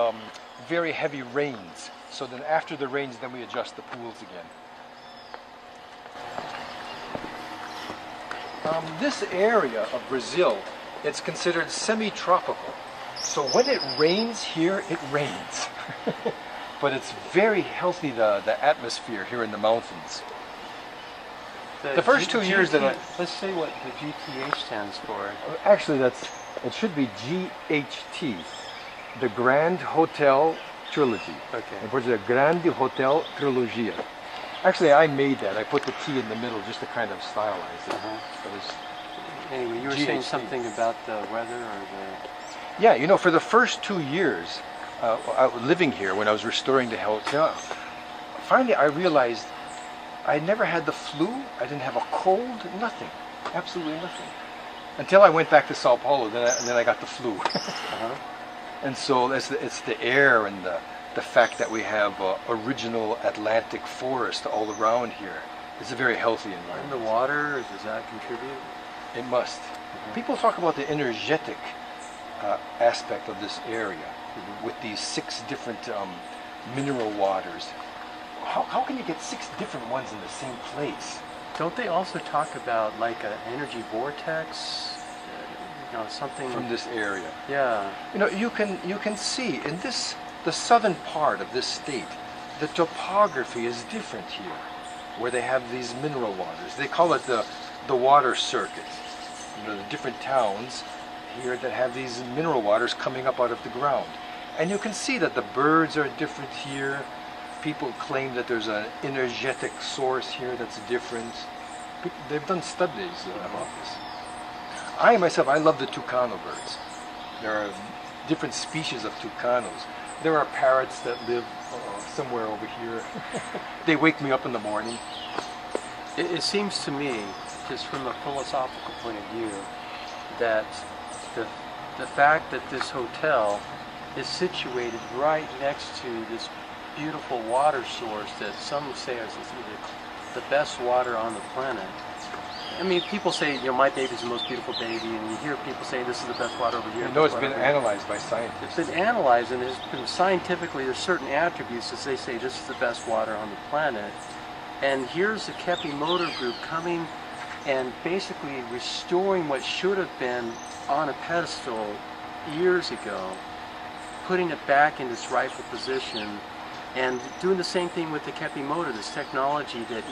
very heavy rains. So then after the rains, then we adjust the pools again. This area of Brazil, it's considered semi-tropical. So when it rains here, it rains. But it's very healthy, the atmosphere here in the mountains. The first 2 years that let's say what the GTH stands for. Actually, it should be GHT, the Grande Hotel Trilogy. Okay. In Portuguese, Grande Hotel Trilogia. Actually, I made that. I put the T in the middle just to kind of stylize it. But it's anyway, you were saying something about the weather or the... Yeah, you know, for the first 2 years I was living here when I was restoring the hotel, finally I realized I never had the flu. I didn't have a cold, nothing. Absolutely nothing. Until I went back to Sao Paulo, then I got the flu. And so it's the air and the fact that we have original Atlantic forest all around here. It's a very healthy environment. And the water, does that contribute? It must. People talk about the energetic aspect of this area with these 6 different mineral waters. How can you get 6 different ones in the same place? Don't they also talk about like an energy vortex? You know, something from this area. Yeah. You know, you can see in the southern part of this state, the topography is different here, where they have these mineral waters. They call it the water circuit. You know, the different towns here that have these mineral waters coming up out of the ground. And you can see that the birds are different here. People claim that there's an energetic source here that's different. They've done studies about this. I myself, I love the tucano birds. There are different species of tucanos. There are parrots that live somewhere over here. They wake me up in the morning. It seems to me, just from a philosophical point of view, that the fact that this hotel is situated right next to this beautiful water source that some say is the best water on the planet. I mean, people say, you know, my baby's the most beautiful baby, and you hear people say this is the best water over here. You know, it's been analyzed by scientists. It's been analyzed, and there's been scientifically, there's certain attributes that they say this is the best water on the planet. And here's the Kepi Motor Group coming and basically restoring what should have been on a pedestal years ago, putting it back in its rightful position, and doing the same thing with the Kepi Motor, this technology that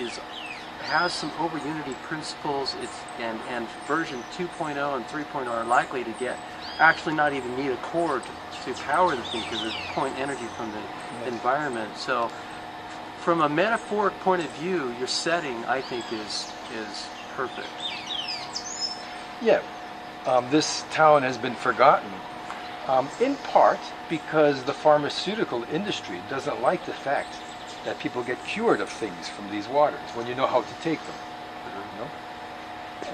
has some over unity principles. And version 2.0 and 3.0 are likely to actually not even need a core to power the thing, because it's point energy from the environment. So from a metaphoric point of view, your setting, I think, is perfect. Yeah, this town has been forgotten, in part because the pharmaceutical industry doesn't like the fact that people get cured of things from these waters when you know how to take them. You know?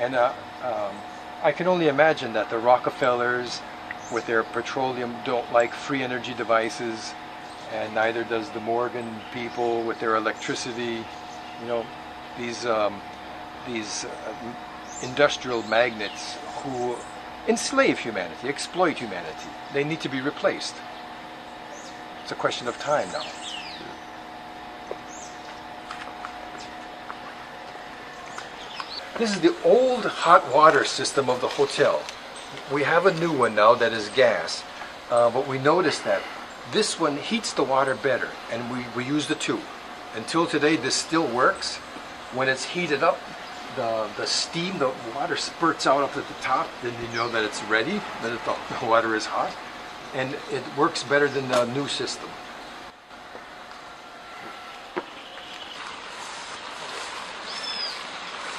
And I can only imagine that the Rockefellers with their petroleum don't like free energy devices, and neither does the Morgan people with their electricity. You know, these industrial magnates who enslave humanity, exploit humanity. They need to be replaced. It's a question of time now. This is the old hot water system of the hotel. We have a new one now that is gas, but we noticed that this one heats the water better, and we use the two. Until today, this still works. When it's heated up, the steam, the water spurts out up at the top, then you know that it's ready, that the water is hot, and it works better than the new system.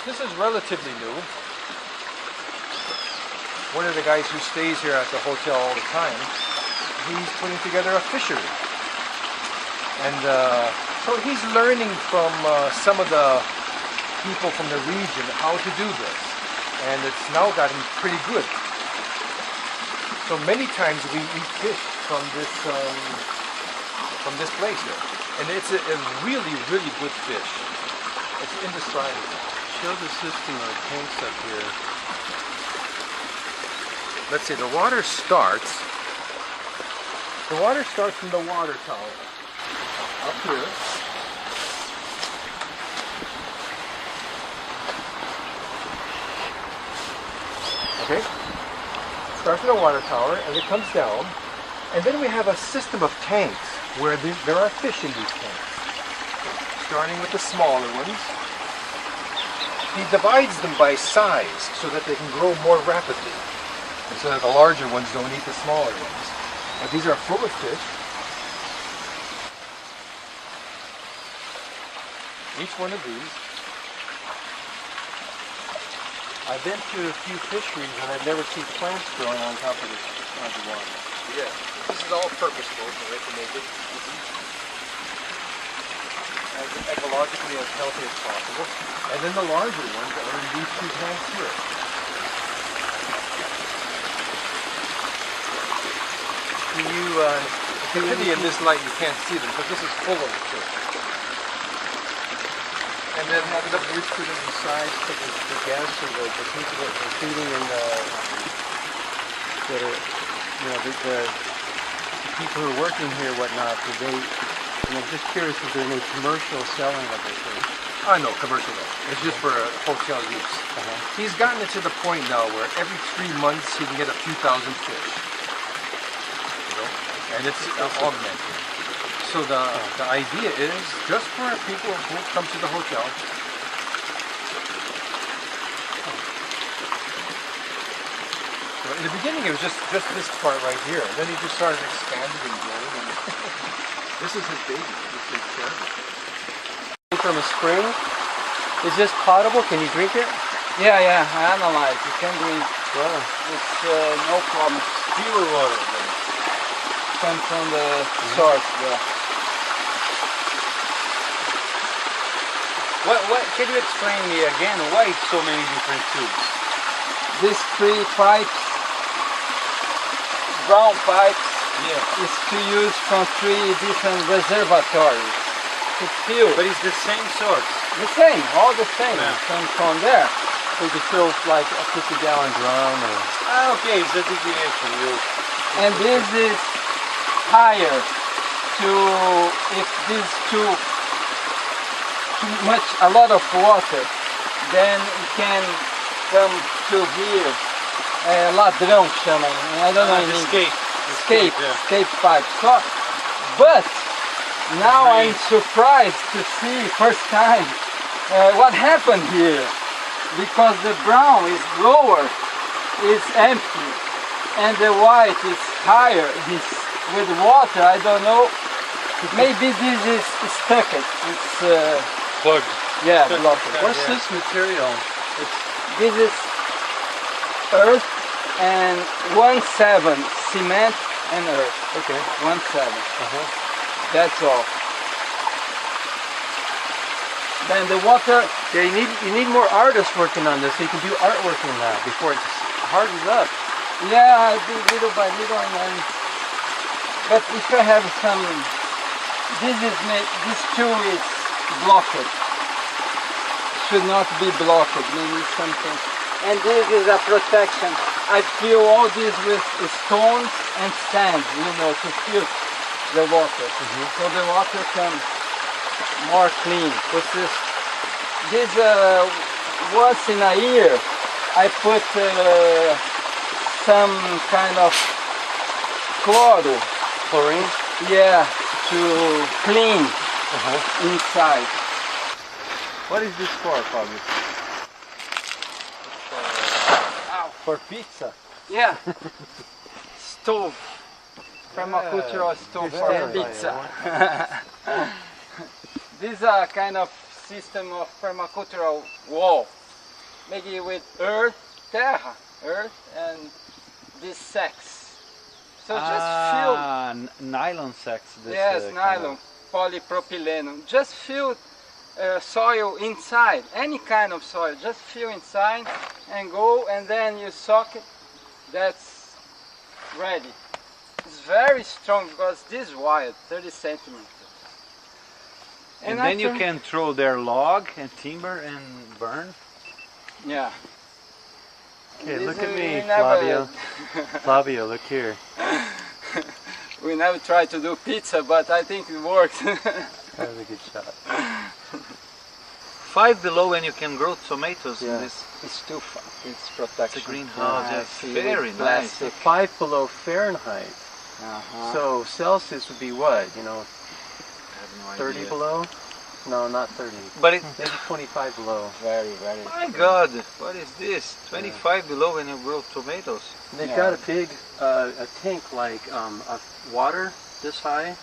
This is relatively new. One of the guys who stays here at the hotel all the time, he's putting together a fishery. And so he's learning from some of the people from the region how to do this. And it's now gotten pretty good. So many times we eat fish from this place here. And it's a really, really good fish. It's indescribable. Show the system of tanks up here. Let's see, the water starts from the water tower up here. Okay, starts from the water tower and it comes down, and then we have a system of tanks where there are fish in these tanks, starting with the smaller ones. He divides them by size so that they can grow more rapidly, and so that the larger ones don't eat the smaller ones. But these are full of fish. Each one of these. I've been to a few fisheries and I've never seen plants growing on top of the water. Yeah, this is all purposeful, so they can make it as ecologically as healthy as possible. And then the larger ones are in these two tanks here. Maybe in this light you can't see them, but this is full of fish. And then have the roots put in the sides for the gas or the people that are feeding and that are, the people who are working here, whatnot, do they, I'm just curious if there's any commercial selling of this thing. No, commercial no. It's just for hotel use. He's gotten it to the point now where every 3 months he can get a few thousand fish. And it's augmented. So the idea is just for people who come to the hotel. So in the beginning it was just this part right here. And then he just started expanding and growing. And this is his baby. This is terrible. From a spring? Is this potable? Can you drink it? Yeah, I analyze. You can drink. Wow. It's no problem. Pure water. Comes from the source. Yeah. What? Can you explain me again why so many different tubes? These 3 pipes, brown pipes, is to use from 3 different reservoirs to fill. But it's the same source. The same, all the same. Yeah. Comes from there. So you can fill like a 50-gallon drum or... Okay, it's a deviation. And this is higher to, if this too much, a lot of water, then it can come to here, ladrão chamam, I don't know. Escape pipe. So, but now I'm surprised to see first time what happened here, because the brown is lower, is empty, and the white is higher. This with water, I don't know. Maybe this is stuck. It's plugged. Yeah, blocked. What's this material? This is earth and 1/7 cement and earth. Okay. 1/7. That's all. Then the water. Yeah, you need more artists working on this so you can do artwork in that before it hardens up. Yeah, I do little by little, and then. But if I have some, this too is blocked. Should not be blocked. Maybe something. And this is a protection. I fill all this with stones and sand, to fill. the water. So the water comes more clean. What's this? This once in a year I put some kind of chlorine. Yeah, to clean inside. What is this for, Fabio? For pizza. Yeah. Stove. Permacultural stove for pizza. This is a kind of system of permacultural wall. Maybe with earth, terra, earth, and these sacks. So just fill. Nylon sacks. Yes, nylon, polypropylene. Just fill soil inside, any kind of soil. Just fill inside and go, and then you soak it. That's ready. It's very strong because this is wide, 30 centimeters. And then you can throw their log and timber and burn? Yeah. Okay, look at me, Flavio. Flavio, look here. We never tried to do pizza, but I think it worked. That was a good shot. 5 below and you can grow tomatoes in this. It's too far. It's protection. It's a greenhouse, very nice. So 5 below Fahrenheit. So Celsius would be what? You know, 30 below? No, not 30. But it, maybe 25 below. Very, very. My God, what is this? 25 below when you grow tomatoes. And they've got a big a tank like of water this high.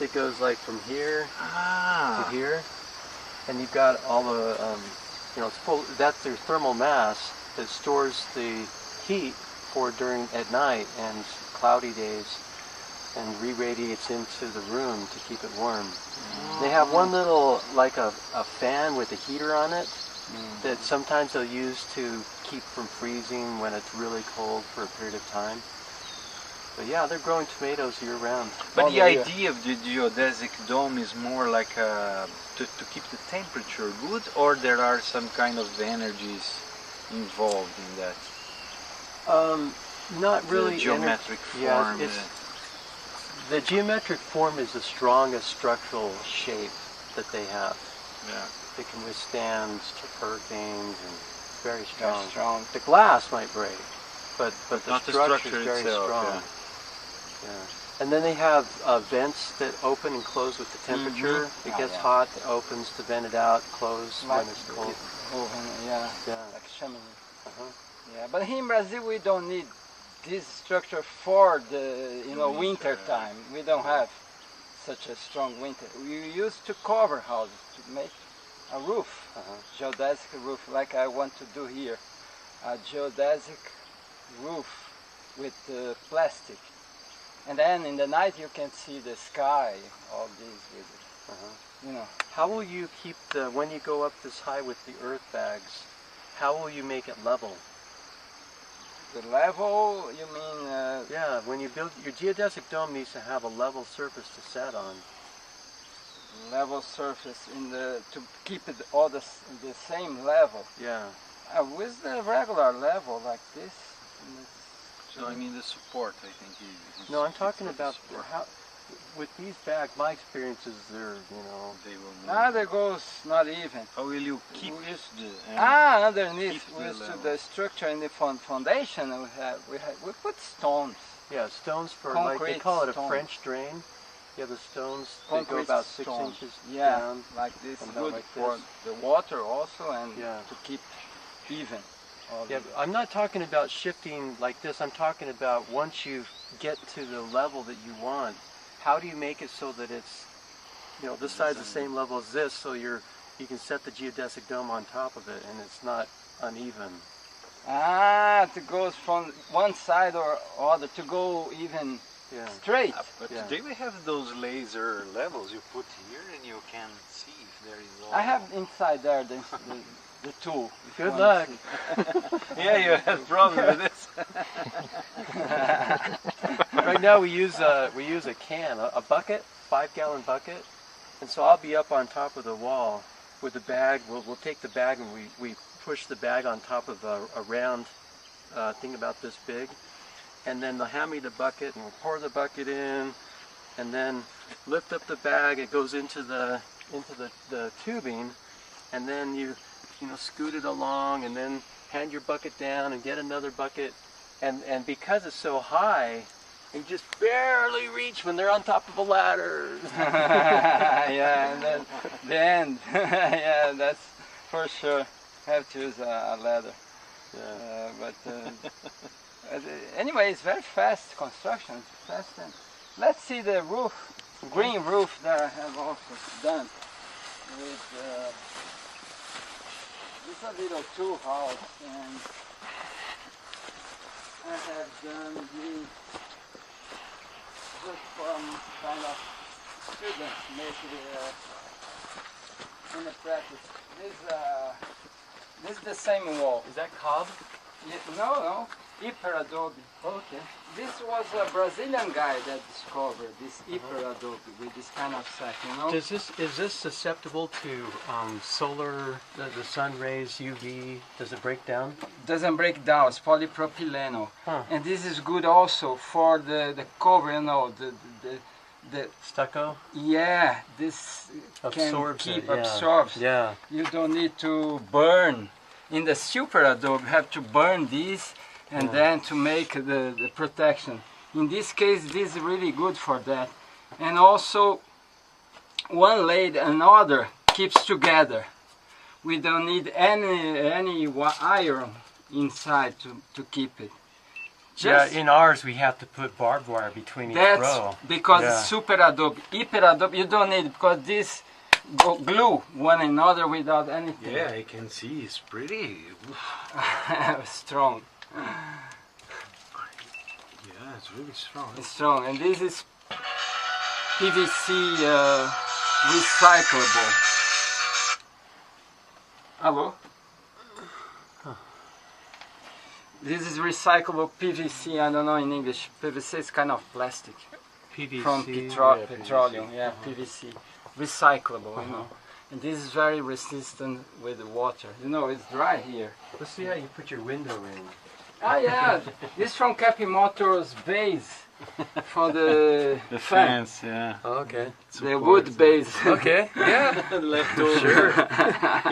It goes like from here to here, and you've got all the you know, it's full. That's their thermal mass that stores the heat for during at night and cloudy days, and re-radiates into the room to keep it warm. They have one little, like a fan with a heater on it that sometimes they'll use to keep from freezing when it's really cold for a period of time. But yeah, they're growing tomatoes year round. But the idea of the geodesic dome is more like to keep the temperature good, or there are some kind of energies involved in that? Not really. The geometric form. Yeah, the geometric form is the strongest structural shape that they have. Yeah. They can withstand hurricanes and very strong. Very strong. The glass might break, but the not structure the is very itself, strong. Yeah. And then they have vents that open and close with the temperature. It gets hot, it opens to vent it out, close like when it's cold. Yeah. Like chimney. Yeah, but here in Brazil we don't need this structure for the winter time. We don't have such a strong winter. We used to cover houses to make a roof, geodesic roof, like I want to do here, a geodesic roof with plastic. And then in the night you can see the sky, all these with it. You know. How will you keep when you go up this high with the earth bags, how will you make it level? The level, you mean? Yeah, when you build, your geodesic dome needs to have a level surface to set on. Level surface to keep it all the same level. Yeah. With the regular level like this. So I mean the support, I think. No, I'm talking about how, with these bags, my experience is they're, they will move. There goes not even. How will you keep the underneath the structure in the foundation we put stones. Yeah, stones for concrete, like they call it a stone. French drain. Yeah, the stones Concrete they go about stone. 6 inches down. Like this, good like for the water also, and to keep even. Yeah, I'm not talking about shifting like this. I'm talking about once you get to the level that you want, how do you make it so that it's, this side's the same level as this, so you can set the geodesic dome on top of it and it's not uneven. It goes from one side or other to go even straight. But today we have those laser levels you put here and you can see if there is all... I have inside there the tool. Good luck. Yeah, you have problems with this. Right now we use a can, a bucket, 5-gallon bucket, and so I'll be up on top of the wall with the bag. We'll take the bag and we push the bag on top of a round thing about this big, and then they'll hand me the bucket and we'll pour the bucket in, and then lift up the bag. It goes into the tubing, and then you scoot it along, and then hand your bucket down and get another bucket, and because it's so high, you just barely reach when they're on top of a ladder. Yeah, and then the end. Yeah, that's for sure. Have to use a ladder. Yeah. Anyway, it's very fast construction. Fast. And let's see the roof, green roof that I have also done with this a little tool house, and I have done this just from kind of students make in the practice. This is the same wall. Is that cob? No, hyper adobe. Okay. This was a Brazilian guy that discovered this hyper adobe with this kind of sack, Is this susceptible to solar, the sun rays, UV? Does it break down? Doesn't break down. It's polypropylene, and this is good also for the cover. The stucco. Yeah, this absorbs can keep it, absorbs. Yeah. You don't need to burn. In the super adobe, you have to burn this and then to make the protection. In this case, this is really good for that. And also, one laid another keeps together. We don't need any iron inside to keep it. In ours we have to put barbed wire between each row. That's because it's super adobe. Hyper adobe, you don't need it because this glue one another without anything. Yeah, I can see it's pretty strong. Yeah, it's really strong. It's strong, and this is PVC recyclable. Hello? This is recyclable PVC. I don't know in English. PVC is kind of plastic. PVC from petroleum. Yeah, PVC. Recyclable, And this is very resistant with the water. It's dry here. Let's see how you put your window in. Ah, yeah. This from Capi Motors base for the fence. Yeah. Oh, okay. The wood base. Okay. Yeah. Leftover. Sure.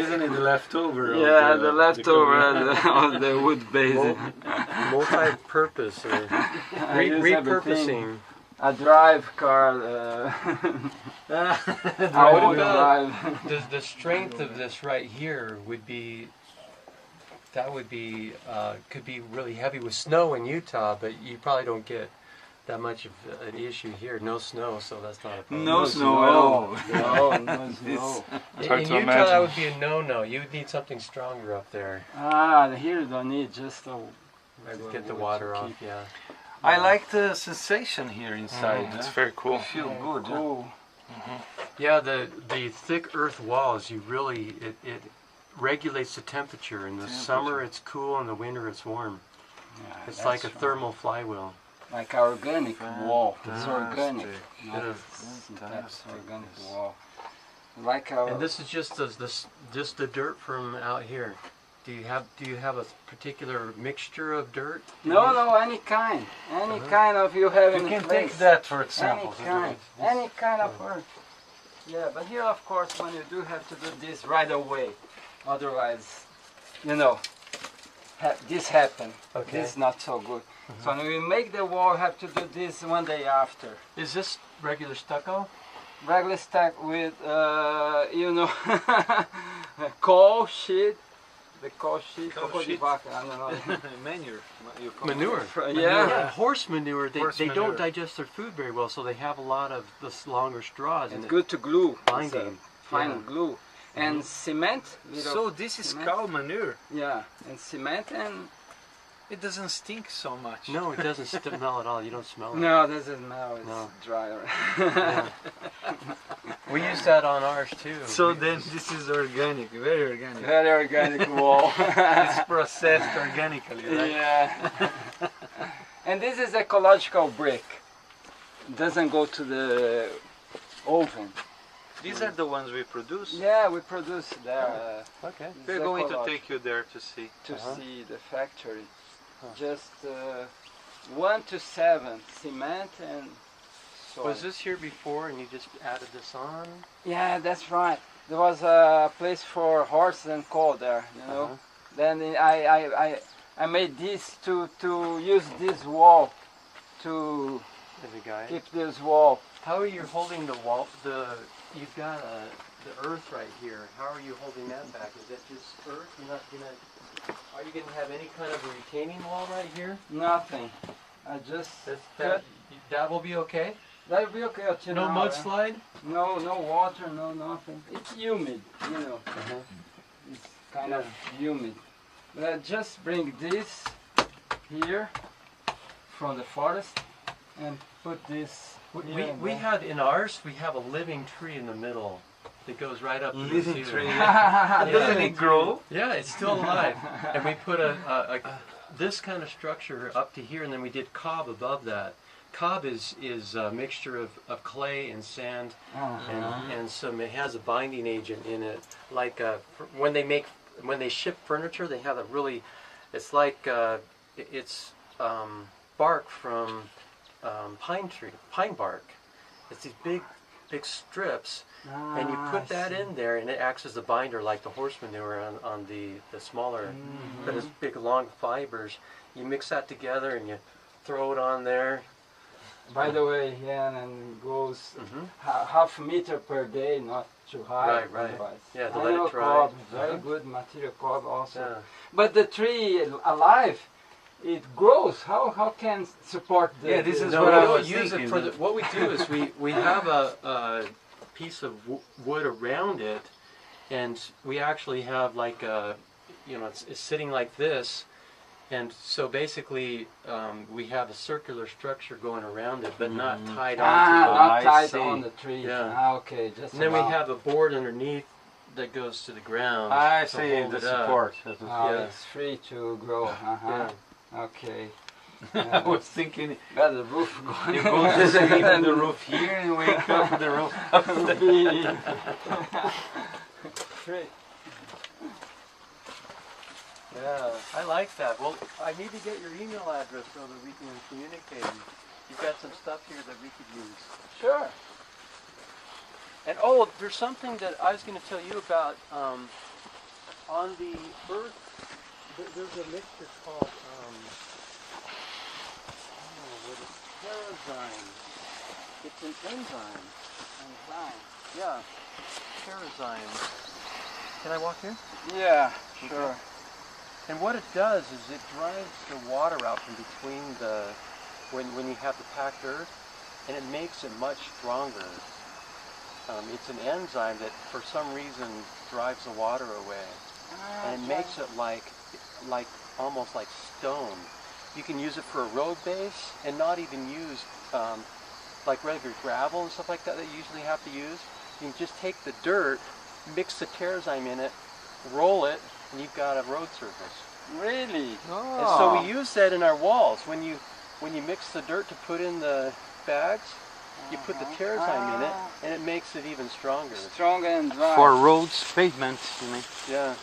Isn't it the leftover? Yeah, the leftover of the wood base. Multi-purpose or repurposing. A drive car. The strength of this right here would be. That would be could be really heavy with snow in Utah, but you probably don't get that much of an issue here. No snow, so that's not a problem. No snow at all. No snow. In Utah, that would be a no-no. You would need something stronger up there. Here you don't need just to get the water off. Yeah. I like the sensation here inside. It's very cool. Feel good. Cool. Yeah, the thick earth walls. It regulates the temperature. In the summer it's cool, in the winter it's warm. Yeah, it's like a thermal flywheel. Like our organic wall. It's organic. That's organic wall. Like our. And this is just the dirt from out here. Do you have a particular mixture of dirt? No, any kind. Any kind of you have in You can place. take that for example. Any kind of earth. Yeah, but here of course when you do have to do this right away. Otherwise, this happen. Okay. This is not so good. So when we make the wall, have to do this one day after. Is this regular stucco? Regular stuck with, coal sheet. The coal sheet. I don't know. Manure. Yeah. Horse manure. They don't digest their food very well, so they have a lot of this longer straws. It's good to glue. Binding. Fine glue. And cement. So this is cow manure. Yeah, and cement and. It doesn't stink so much. No, it doesn't smell at all. You don't smell it. No, it doesn't smell. It's drier. Yeah. We use that on ours too. So then this is organic, very organic. Very organic wall. It's processed organically, right? Yeah. And this is ecological brick. It doesn't go to the oven. These are the ones we produce? Yeah, we produce there. Okay. We're going to take you there to see. To see the factory. Just 1 to 7 cement and soil. Was this here before and you just added this on? Yeah, that's right. There was a place for horses and cow there, you know. Then I made this to use this wall to As a guide. keep this wall. How are you holding the wall? You've got the earth right here. How are you holding that back? Is that just earth? You're not gonna. Are you gonna have any kind of a retaining wall right here? Nothing. I just that will be okay. That will be okay until No now, mudslide. No water, no nothing. It's humid, you know. It's kind of humid. But I just bring this here from the forest and put this. We had in ours. We have a living tree in the middle that goes right up to the Living ceiling. tree. Yeah. Doesn't it grow? Yeah, it's still alive. And we put this kind of structure up to here, and then we did cob above that. Cob is a mixture of clay and sand, and some. It has a binding agent in it. Like when they ship furniture, they have a really. It's like it's bark from pine bark. It's these big strips, and you put that in there, and it acts as a binder, like the horse manure on the smaller, but it's big long fibers. You mix that together and you throw it on there. By the way, yeah, and it goes half a meter per day, not too high. Right. Otherwise. Yeah, to I let know it dry. cob, very good material cob also. Yeah. But the tree alive, it grows. How can support the? Yeah, this is No, what we I don't was use thinking. it for what we do is we have a piece of wood around it, and we actually have like it's sitting like this, and so basically we have a circular structure going around it, but not tied onto it. Not tied see. on the tree. Yeah. Okay, just. And then we about. have a board underneath that goes to the ground. I to see hold the it up. support. Yeah. It's free to grow. Yeah. Okay. I was thinking Got the roof going. you go to sleep on the roof here and wake up with the roof. Great. Yeah, I like that. Well, I need to get your email address so that we can communicate. You've got some stuff here that we could use. Sure. And there's something that I was going to tell you about. On the Earth, there's a mixture called Terrazyme. It's an enzyme. Yeah, Terrazyme. Can I walk here? Yeah, sure. And what it does is it drives the water out from between when you have the packed earth, and it makes it much stronger. It's an enzyme that for some reason drives the water away, and it makes it like almost like stone. You can use it for a road base and not even use like regular gravel and stuff like that you usually have to use. You can just take the dirt, mix the Terrazyme in it, roll it, and you've got a road surface. Really? And so we use that in our walls. When you mix the dirt to put in the bags, you put the Terrazyme in it, and it makes it even stronger. Stronger and dry. For roads, pavement, you mean? Yeah.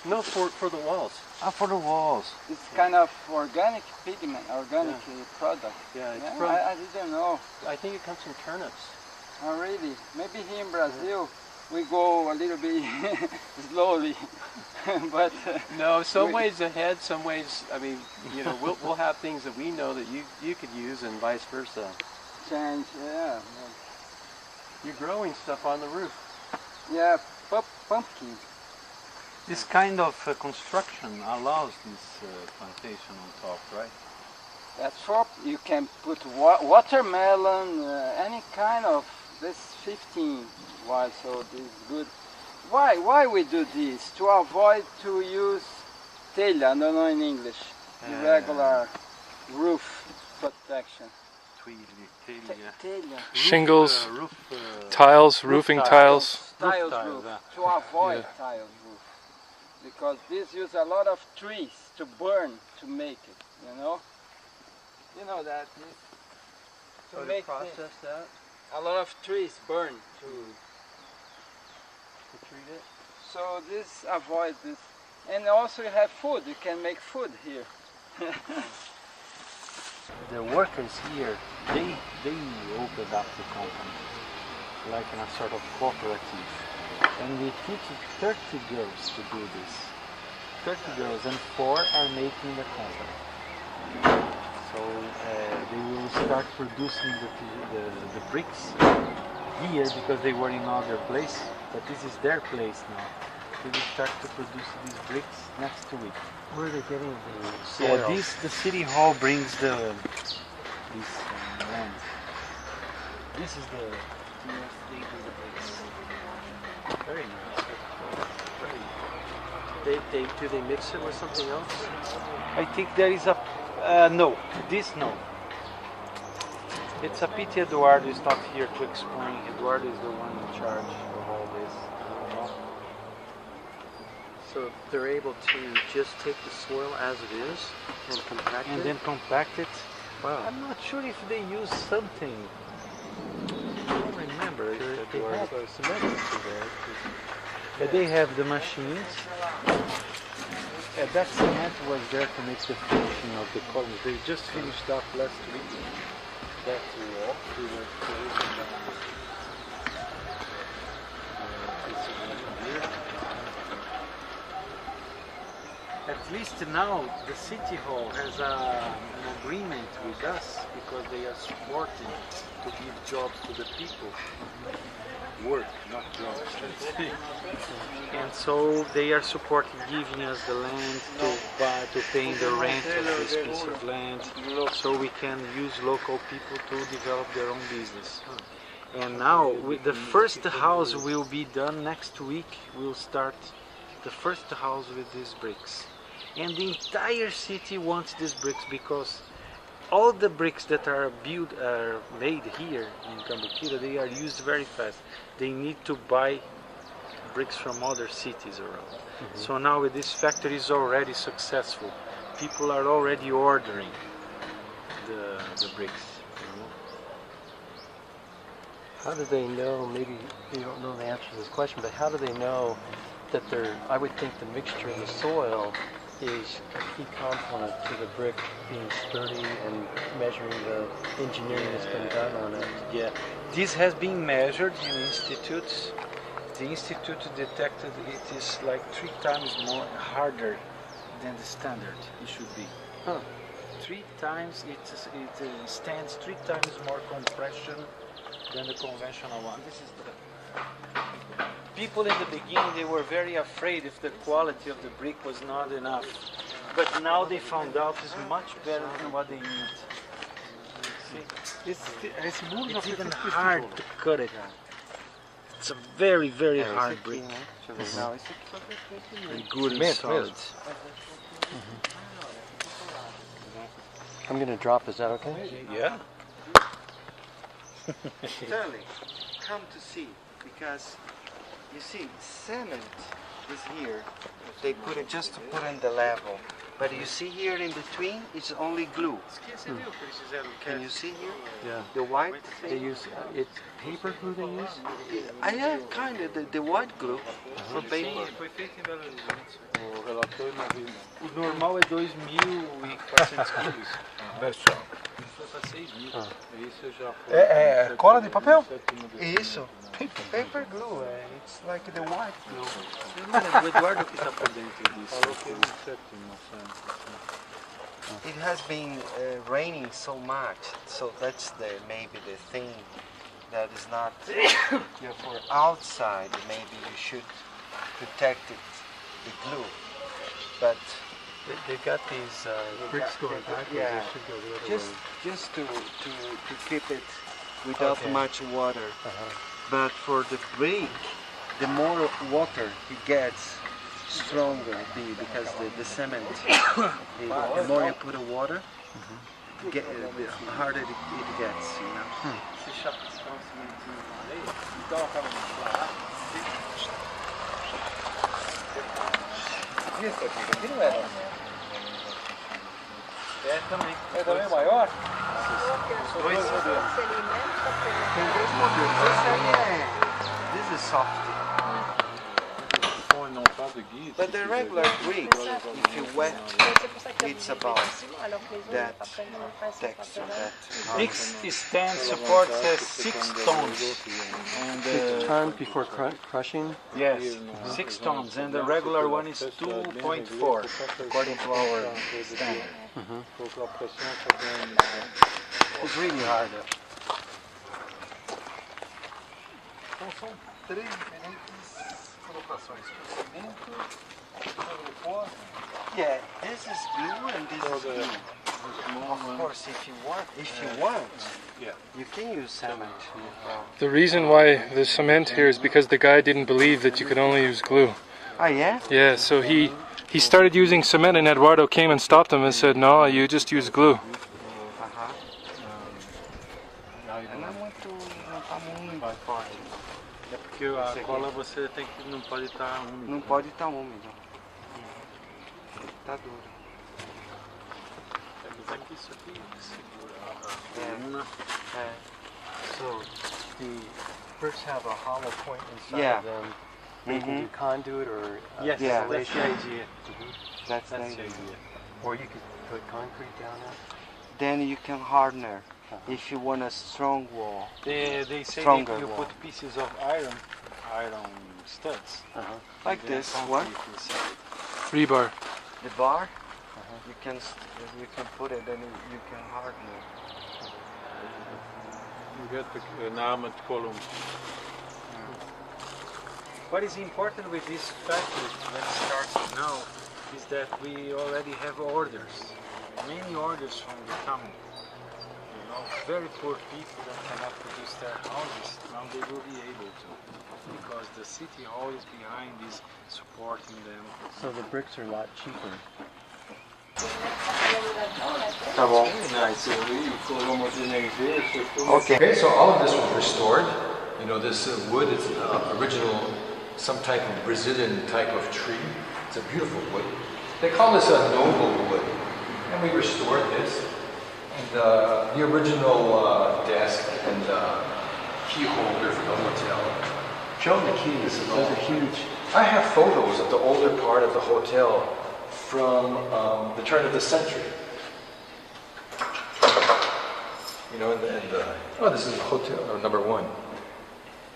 No, for the walls. Ah, for the walls. It's kind of organic pigment, organic product. Yeah, it's Yeah, from, I didn't know. I think it comes from turnips. Oh, really? Maybe here in Brazil we go a little bit slowly, but No, some ways ahead, some ways. I mean, we'll have things that we know that you could use, and vice versa. change. Yeah, You're growing stuff on the roof. yeah. Pumpkin. This kind of construction allows this plantation on top, right? That's for you can put watermelon, any kind of. This 15 was so this is good. Why we do this? To avoid to use telha, I don't know in English. Irregular roof protection. Telha. Shingles, Roof, tiles, roofing tiles. Tiles tiles, roof. yeah. To avoid tiles roof. Because this use a lot of trees to burn to make it, you know? You know that. So to process that, A lot of trees burn to treat it. so this avoids this. And also you have food, you can make food here. The workers here, they opened up the company, like in a sort of cooperative. And we teach 30 girls to do this. 30 girls, and 4 are making the company. So they will start producing the bricks here because they were in other place, but this is their place now. They will start to produce these bricks next week. Where are they getting the soil? The city hall brings this land. This is the they do the bricks. Very nice. Do they mix it with something else? I think there is a no. This no. It's a pity Eduardo is not here to explain. Eduardo is the one in charge of all this. So they're able to just take the soil as it is and compact it? And then compact it. Wow. I'm not sure if they use something. I don't remember. They have a cement mixer there. But they have the machines. That cement was there to make the finishing of the columns. They just finished up last week. That wall. We were closing down. At least now the city hall has an agreement with us because they are supporting to give jobs to the people. Work, not jobs. And so they are supporting giving us the land to paying the rent of this piece of land, so we can use local people to develop their own business. And now the first house will be done next week. We'll start the first house with these bricks. And the entire city wants these bricks because all the bricks that are made here in Cambuquira, they are used very fast. They need to buy bricks from other cities around. So now with this factory is already successful. People are already ordering the bricks. How do they know, maybe you don't know the answer to this question, but how do they know that I would think the mixture in the soil is a key component to the brick being sturdy and measuring the engineering that's been done on it. Yeah, this has been measured in institutes. The institute detected it is like 3 times more harder than the standard it should be. 3 times it stands 3 times more compression than the conventional one. This is the people in the beginning, they were very afraid if the quality of the brick was not enough. But now they found out it's much better than what they need. See? It's even hard to cut it. It's a very, very hard brick. And good and solid. I'm going to drop, is that okay? Yeah. Sterling, come to see, because you see, cement is here. They put it just to put in the level. But you see here in between, it's only glue. Can you see here? Yeah. The white They thing? use paper glue they use? Yeah, kind of, the white glue for paper. O normal é 2.400 quilos. É cola de papel? Isso. Paper glue, it's like the white glue. O Eduardo que está por dentro disso. Falou que It has been raining so much, so that's maybe the thing that is not for outside. Maybe you should protect it, the glue, but They've got these bricks going backwards. yeah, They should go the other way. just to keep it without much water. But for the brick, the more water it gets, stronger because the cement, the more you put the water, the harder it gets, you know. É também. É também maior? Dois modelos. Tem 2 modelos. Esse aí é... This is soft. Põe não paga But the regular brick, if you wet, it's about that texture. Each stand supports 6 tons. And, 6 tons before crushing? Yes, 6 tons, and the regular one is 2.4, according to our standard. It's really hard. São 3 diferentes colocações. Yeah, this is blue and this is blue. Of course, if you want, you can use cement. The reason why there's cement here is because the guy didn't believe that you could only use glue. Ah, yeah? Yeah, so he started using cement, and Eduardo came and stopped him and said, no, you just use glue. É porque a cola você tem que não pode estar úmido. Não pode estar úmido. Tá duro. Temos aqui isso aqui que segura a coluna. So the bricks have a hollow point inside Yeah. them. They can do conduit or Yes, yeah. that's the idea. That's the the idea. idea. Or you could put concrete down there. Then you can harden if you want a strong wall. They say Stronger that you wall. put pieces of iron studs. Like And then this one. concrete inside. Rebar. The bar, you can put it and you can harden it. You get an armored column. What is important with this factory when it starts now is that we already have orders, many orders from the town. You know, very poor people that cannot produce their houses, now they will be able to, because the city hall is behind is supporting them. So the bricks are a lot cheaper. Tá bom. Okay, so all of this was restored. You know, this wood is original, some type of Brazilian type of tree. It's a beautiful wood. They call this a noble wood. And we restored this. And the original desk and key holder for the hotel. Show them the keys. Those are huge. I have photos of the older part of the hotel from the turn of the century. You know, oh, this is hotel number 1.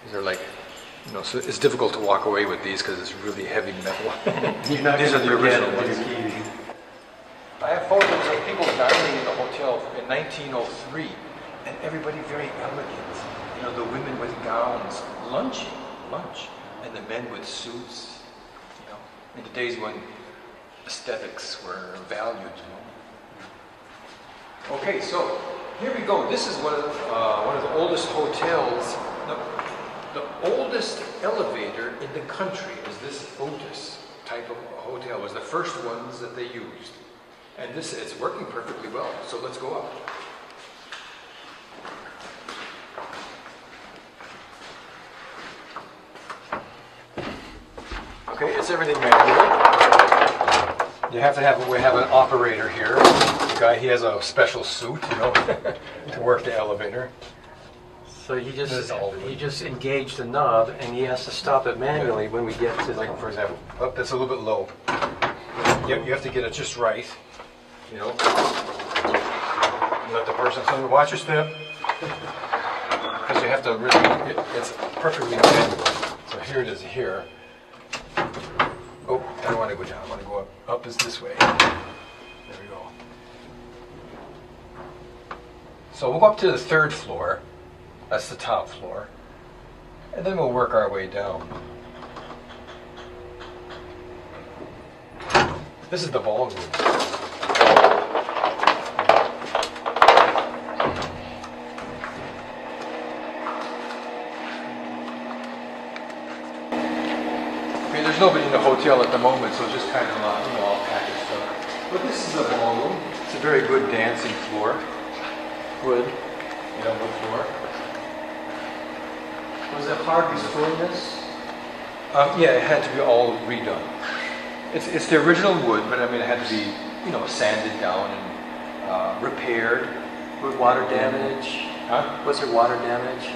These are like, you know, so it's difficult to walk away with these because it's really heavy metal. These are the original ones. I have photos of people dining in the hotel in 1903, and everybody very elegant. You know, the women with gowns, lunch, and the men with suits. You know, in the days when aesthetics were valued. You know. Okay, so here we go. This is one of the oldest hotels. The oldest elevator in the country is this Otis type of hotel. It was the first ones that they used. And it's working perfectly well. So let's go up. Okay, it's everything manual. We have an operator here. The guy, he has a special suit, you know, to work the elevator. So he just engaged the knob and he has to stop it manually when we get to, like, for example, up, that's a little bit low. You have to get it just right, you know. Let the person tell you, watch your step. Because you have to really, it's perfectly manual. So here it is here. Oh, I don't want to go down, I want to go up. Up is this way. There we go. So we'll go up to the 3rd floor. That's the top floor. And then we'll work our way down. This is the ballroom. Okay, there's nobody in the hotel at the moment, so it's just kind of all packaged up. But this is the ballroom. It's a very good dancing floor. Wood. You know, wood floor. Was it hard restoring this? Yeah, it had to be all redone. It's the original wood, but I mean it had to be, you know, sanded down and repaired. With water damage? Huh? Was there water damage?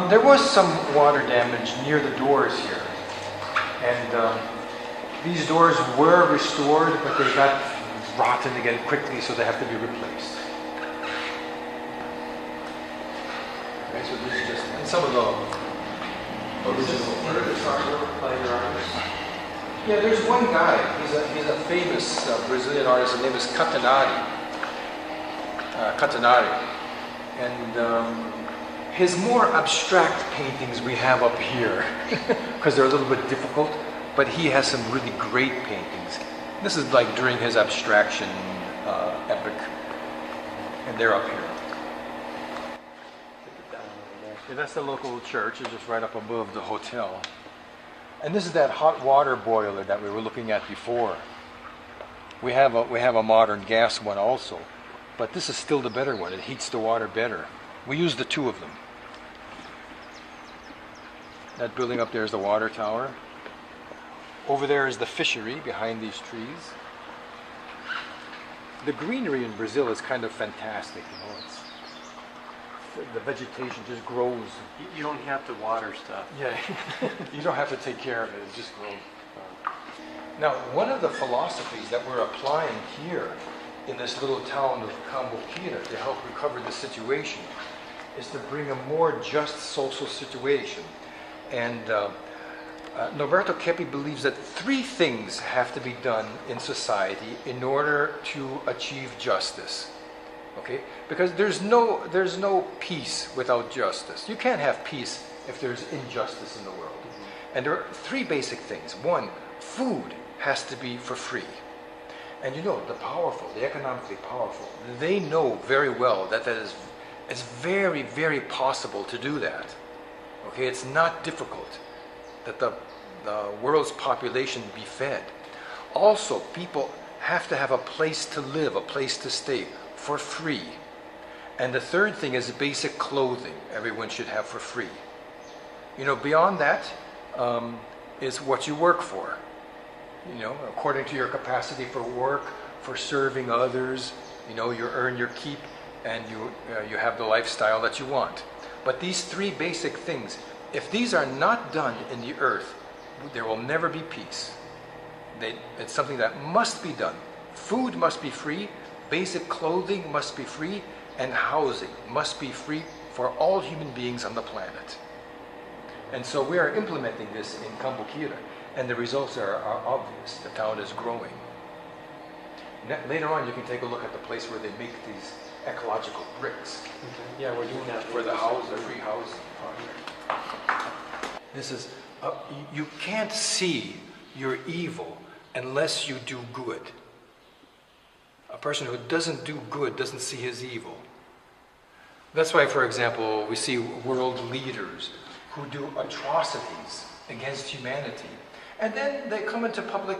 There was some water damage near the doors here, and These doors were restored, but they got rotten again quickly, so they have to be replaced. Okay, so this is just and some of the original artists. Yeah, there's one guy. He's a famous Brazilian artist. His name is Catanari, and his more abstract paintings we have up here because they're a little bit difficult. But he has some really great paintings. This is like during his abstraction epic, and they're up here. Yeah, that's the local church. It's just right up above the hotel. And this is that hot water boiler that we were looking at before. We have a modern gas one also, but this is still the better one. It heats the water better. We use the two of them. That building up there is the water tower. Over there is the fishery behind these trees. The greenery in Brazil is kind of fantastic, you know. The vegetation just grows. You don't have to water stuff. Yeah, you don't have to take care of it, it just grows. Now, one of the philosophies that we're applying here in this little town of Cambuquira to help recover the situation is to bring a more just social situation. And Norberto Kepi believes that three things have to be done in society in order to achieve justice. Okay? Because there's no peace without justice. You can't have peace if there's injustice in the world. And there are three basic things. One, food has to be for free. And you know, the powerful, the economically powerful, they know very well that it's very, very possible to do that. Okay? It's not difficult that the world's population be fed. Also, people have to have a place to live, a place to stay for free. And the third thing is basic clothing everyone should have for free. You know, beyond that is what you work for. You know, according to your capacity for work, for serving others, you know, you earn your keep and you have the lifestyle that you want. But these three basic things, if these are not done in the earth, there will never be peace. It's something that must be done. Food must be free, basic clothing must be free, and housing must be free for all human beings on the planet. And so we are implementing this in Cambuquira, and the results are obvious. The town is growing. Later on, you can take a look at the place where they make these ecological bricks. Okay. Yeah, we're doing that for the free housing project. This is, you can't see your evil unless you do good. A person who doesn't do good doesn't see his evil. That's why, for example, we see world leaders who do atrocities against humanity. And then they come into public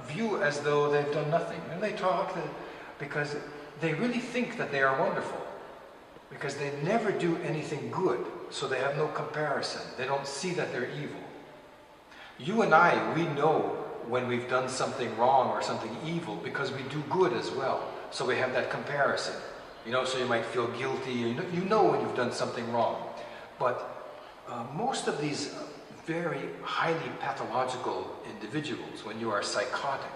view as though they've done nothing. And they talk because they really think that they are wonderful. Because they never do anything good, so they have no comparison. They don't see that they're evil. You and I, we know when we've done something wrong or something evil because we do good as well. So we have that comparison. You know, so you might feel guilty. You know when you've done something wrong. But most of these very highly pathological individuals, when you are psychotic,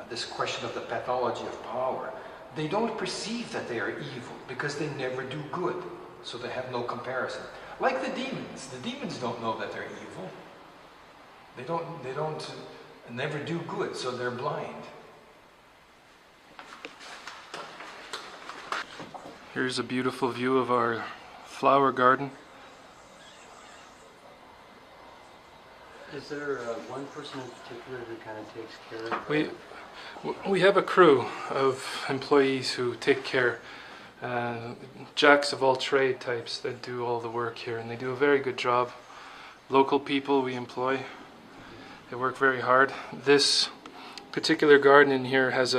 this question of the pathology of power, they don't perceive that they are evil because they never do good. So they have no comparison. Like the demons. The demons don't know that they're evil. They don't never do good, so they're blind. Here's a beautiful view of our flower garden. Is there one person in particular who kind of takes care of it? We have a crew of employees who take care, jacks of all trade types that do all the work here, and they do a very good job. Local people we employ, they work very hard. This particular garden in here has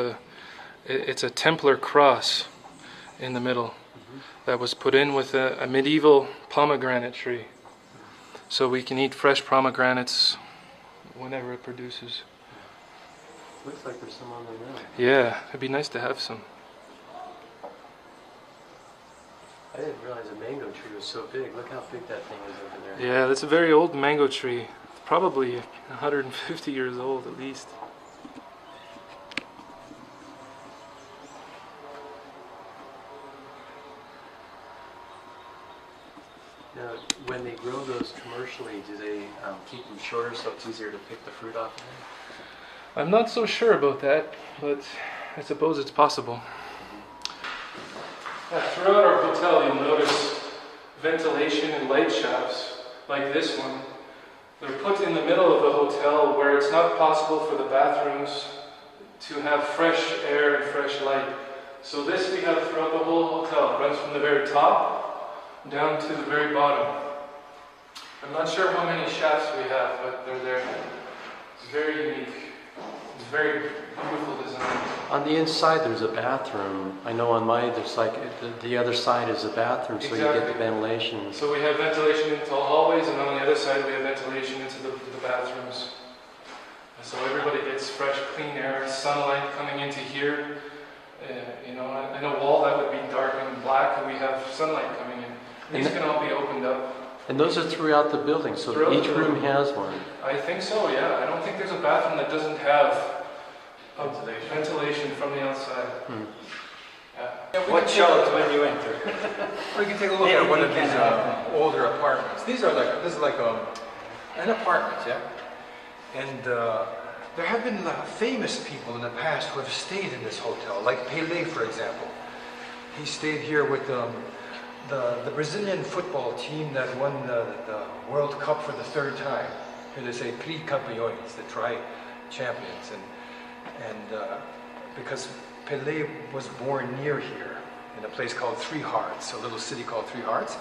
it's a Templar cross in the middle that was put in with a medieval pomegranate tree. So we can eat fresh pomegranates whenever it produces. Looks like there's some on the ground. Yeah, it'd be nice to have some. I didn't realize a mango tree was so big. Look how big that thing is over there. Yeah, that's a very old mango tree. probably 150 years old at least. Now, when they grow those commercially, do they keep them shorter so it's easier to pick the fruit off of them? I'm not so sure about that, but I suppose it's possible. Throughout our hotel, you'll notice ventilation and light shafts like this one. They're put in the middle of the hotel where it's not possible for the bathrooms to have fresh air and fresh light. So this we have throughout the whole hotel. It runs from the very top down to the very bottom. I'm not sure how many shafts we have, but they're there. It's very unique. It's very beautiful design. On the inside there's a bathroom. I know on mine there's like, the other side is a bathroom, so Exactly. you get the ventilation. So we have ventilation into the hallways, and on the other side we have ventilation into the bathrooms. So everybody gets fresh, clean air, sunlight coming into here. In a wall that would be dark and black, and we have sunlight coming in. These can all be opened up. And those are throughout the building, so each room has one. I think so, yeah. I don't think there's a bathroom that doesn't have ventilation from the outside. Yeah. Watch out when you enter. We can take a look at one of these older apartments. This is like an apartment, yeah? And there have been famous people in the past who have stayed in this hotel, like Pelé, for example. He stayed here with the Brazilian football team that won the World Cup for the third time. Here they say Tri Campeões, the tri-champions. And because Pelé was born near here, in a place called Three Hearts, a little city called Three Hearts,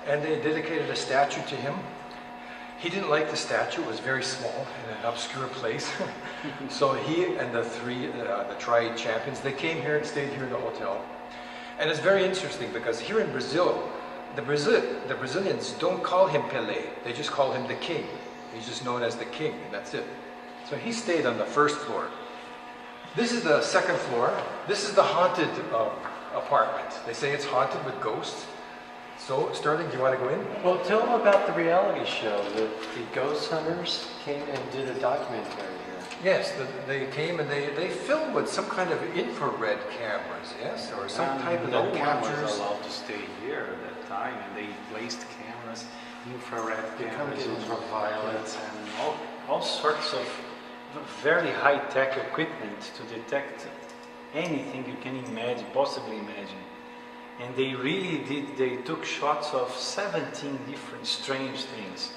and they dedicated a statue to him. He didn't like the statue, it was very small in an obscure place. So he and the tri-champions, they came here and stayed here in the hotel. And it's very interesting because here in Brazil, the Brazilians don't call him Pelé, they just call him the king. He's just known as the king, and that's it. So he stayed on the first floor. This is the second floor. This is the haunted apartment. They say it's haunted with ghosts. So, Sterling, do you want to go in? Well, tell them about the reality show. The ghost hunters came and did a documentary here. Yes, they came and they filmed with some kind of infrared cameras, yes? Or some type of no one captures. was allowed to stay here at that time, and they placed cameras, infrared cameras, ultraviolet, and all sorts of very high-tech equipment to detect anything you can imagine, possibly imagine. And they really did, they took shots of 17 different strange things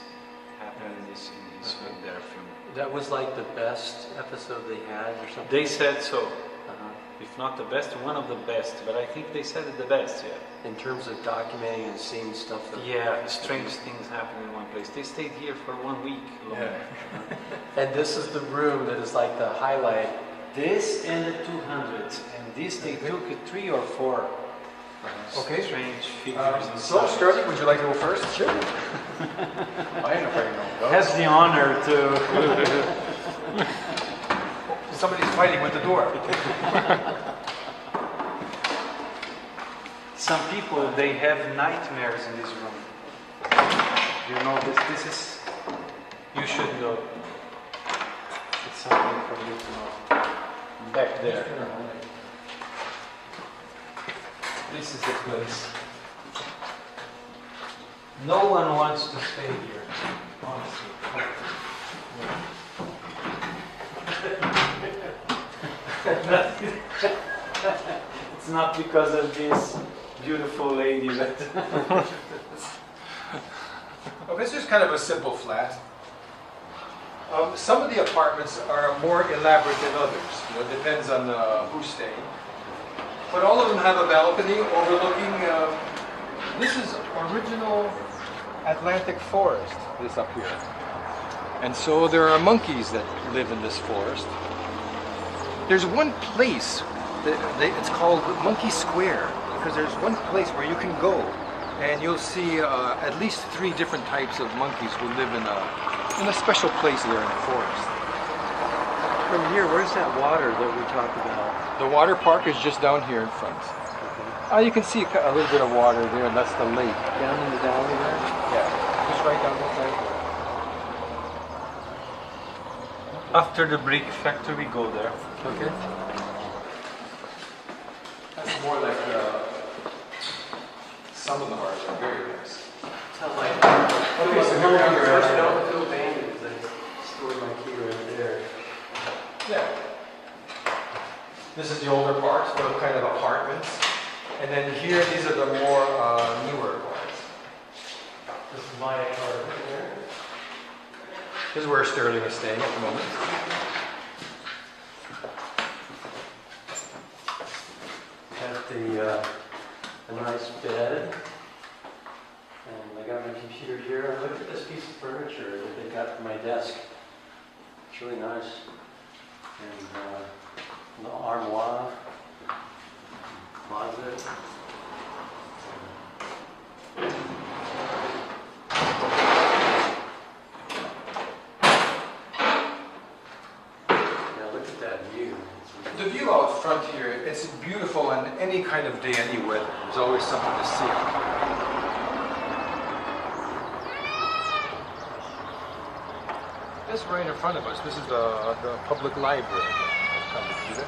happening in their film. That was like the best episode they had or something? They said so. If not the best, one of the best, but I think they said it the best, yeah. In terms of documenting and seeing stuff that... Yeah, strange things happen in one place. They stayed here for 1 week long. Yeah. And this is the room that is like the highlight. This and the 200s, and this they took 3 or 4 Okay. strange figures So, inside. Sterling, would you like to go first? Sure. I ain't afraid no ghost. Has the honor to... Somebody's fighting with the door. Some people, they have nightmares in this room. You know, this is... You should know. It's something for you to know. Back there. This is the place. No one wants to stay here, honestly. It's not because of this beautiful lady that... Well, this is kind of a simple flat. Some of the apartments are more elaborate than others. You know, it depends on who's staying. But all of them have a balcony overlooking. This is original Atlantic forest. This up here, and so there are monkeys that live in this forest. There's one place that it's called Monkey Square because there's one place where you can go, and you'll see at least 3 different types of monkeys who live in a special place there in the forest. From here, where's that water that we talked about? The water park is just down here in front. You can see a little bit of water there, and that's the lake. Down in the valley there? Yeah, just right down this side there. After the brick factory, we go there. Okay. That's more like some of the bars are very nice. Sounds like Okay, so here we are. first don't feel abandoned because I stored my key right there. Yeah. This is the older parts, those kind of apartments. And then here, these are the more newer parts. This is my apartment here. This is where Sterling is staying at the moment. Got a nice bed. And I got my computer here. Look at this piece of furniture that they got for my desk. It's really nice. And the armoire, closet. Now look at that view. The view out front here, it's beautiful on any kind of day, any weather. There's always something to see out here. This right in front of us, this is the public library of Cambuquira.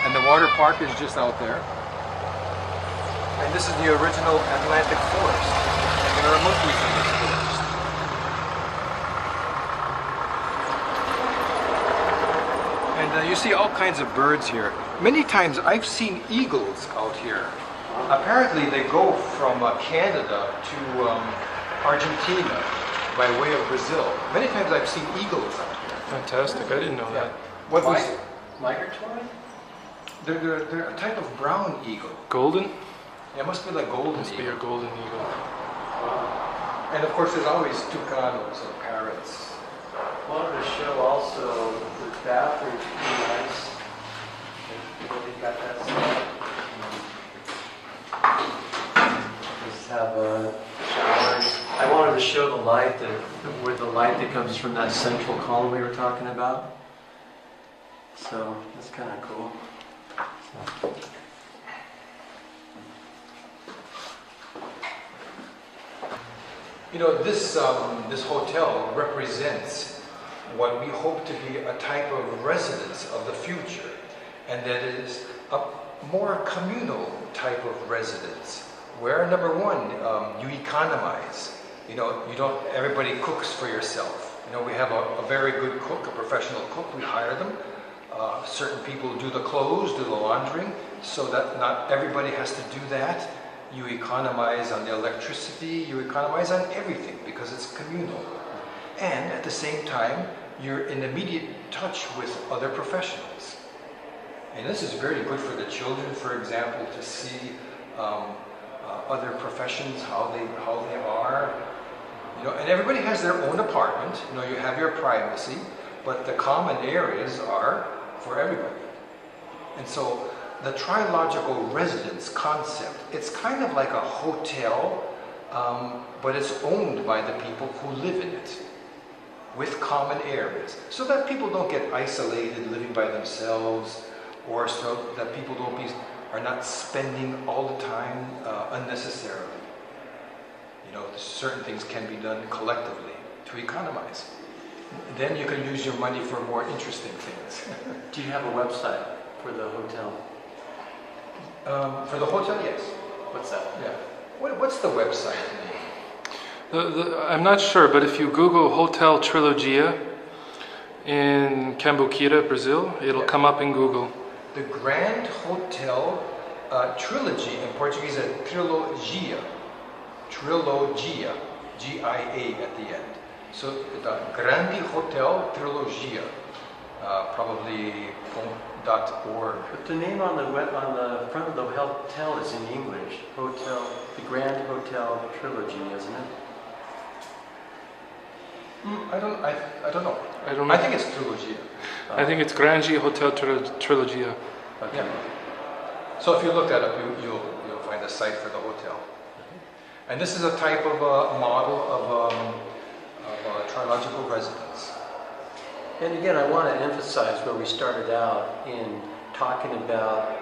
And the water park is just out there. And this is the original Atlantic forest. And there are monkeys in this forest. And you see all kinds of birds here. Many times I've seen eagles out here. Apparently they go from Canada to Argentina by way of Brazil. Many times I've seen eagles out here. Fantastic, I didn't know that. What was migratory? They're a type of brown eagle. Golden? Yeah, it must be like golden Must eagle. be a golden eagle. And of course there's always toucanos or parrots. Wanted to show also the bathroom pretty nice. They got that set. Just have a shower. I wanted to show the light where the light that comes from that central column we were talking about. So that's kind of cool. You know, this hotel represents what we hope to be a type of residence of the future, and that is a more communal type of residence, where number one, you economize. You know, everybody cooks for yourself. You know, we have a very good cook, a professional cook. We hire them. Certain people do the clothes, do the laundering, so that not everybody has to do that. You economize on the electricity, you economize on everything because it's communal. And at the same time, you're in immediate touch with other professionals. And this is very good for the children, for example, to see other professions, how they are. You know, and everybody has their own apartment. You know, you have your privacy, but the common areas are for everybody. And so the trilogical residence concept, it's kind of like a hotel, but it's owned by the people who live in it, with common areas, so that people don't get isolated living by themselves, or so that people are not spending all the time unnecessarily. You know, certain things can be done collectively to economize. Then you can use your money for more interesting things. Do you have a website for the hotel? For the hotel, yes. What's that? Yeah. What's the website name? I'm not sure, but if you Google Hotel Trilogia in Cambuquira, Brazil, it'll come up in Google. The Grande Hotel Trilogy, in Portuguese is Trilogia. Trilogia, G-I-A at the end. So the Grande Hotel Trilogia, probably .org. But the name on the front of the hotel is in English. Hotel, the Grand Hotel Trilogy, isn't it? I don't know. I don't know. I think it's Trilogia. I think it's Grande Hotel Trilogia. Okay. Yeah. So if you look that up, you'll find a site for the hotel. And this is a type of model of trilogical residence. And again, I want to emphasize where we started out in talking about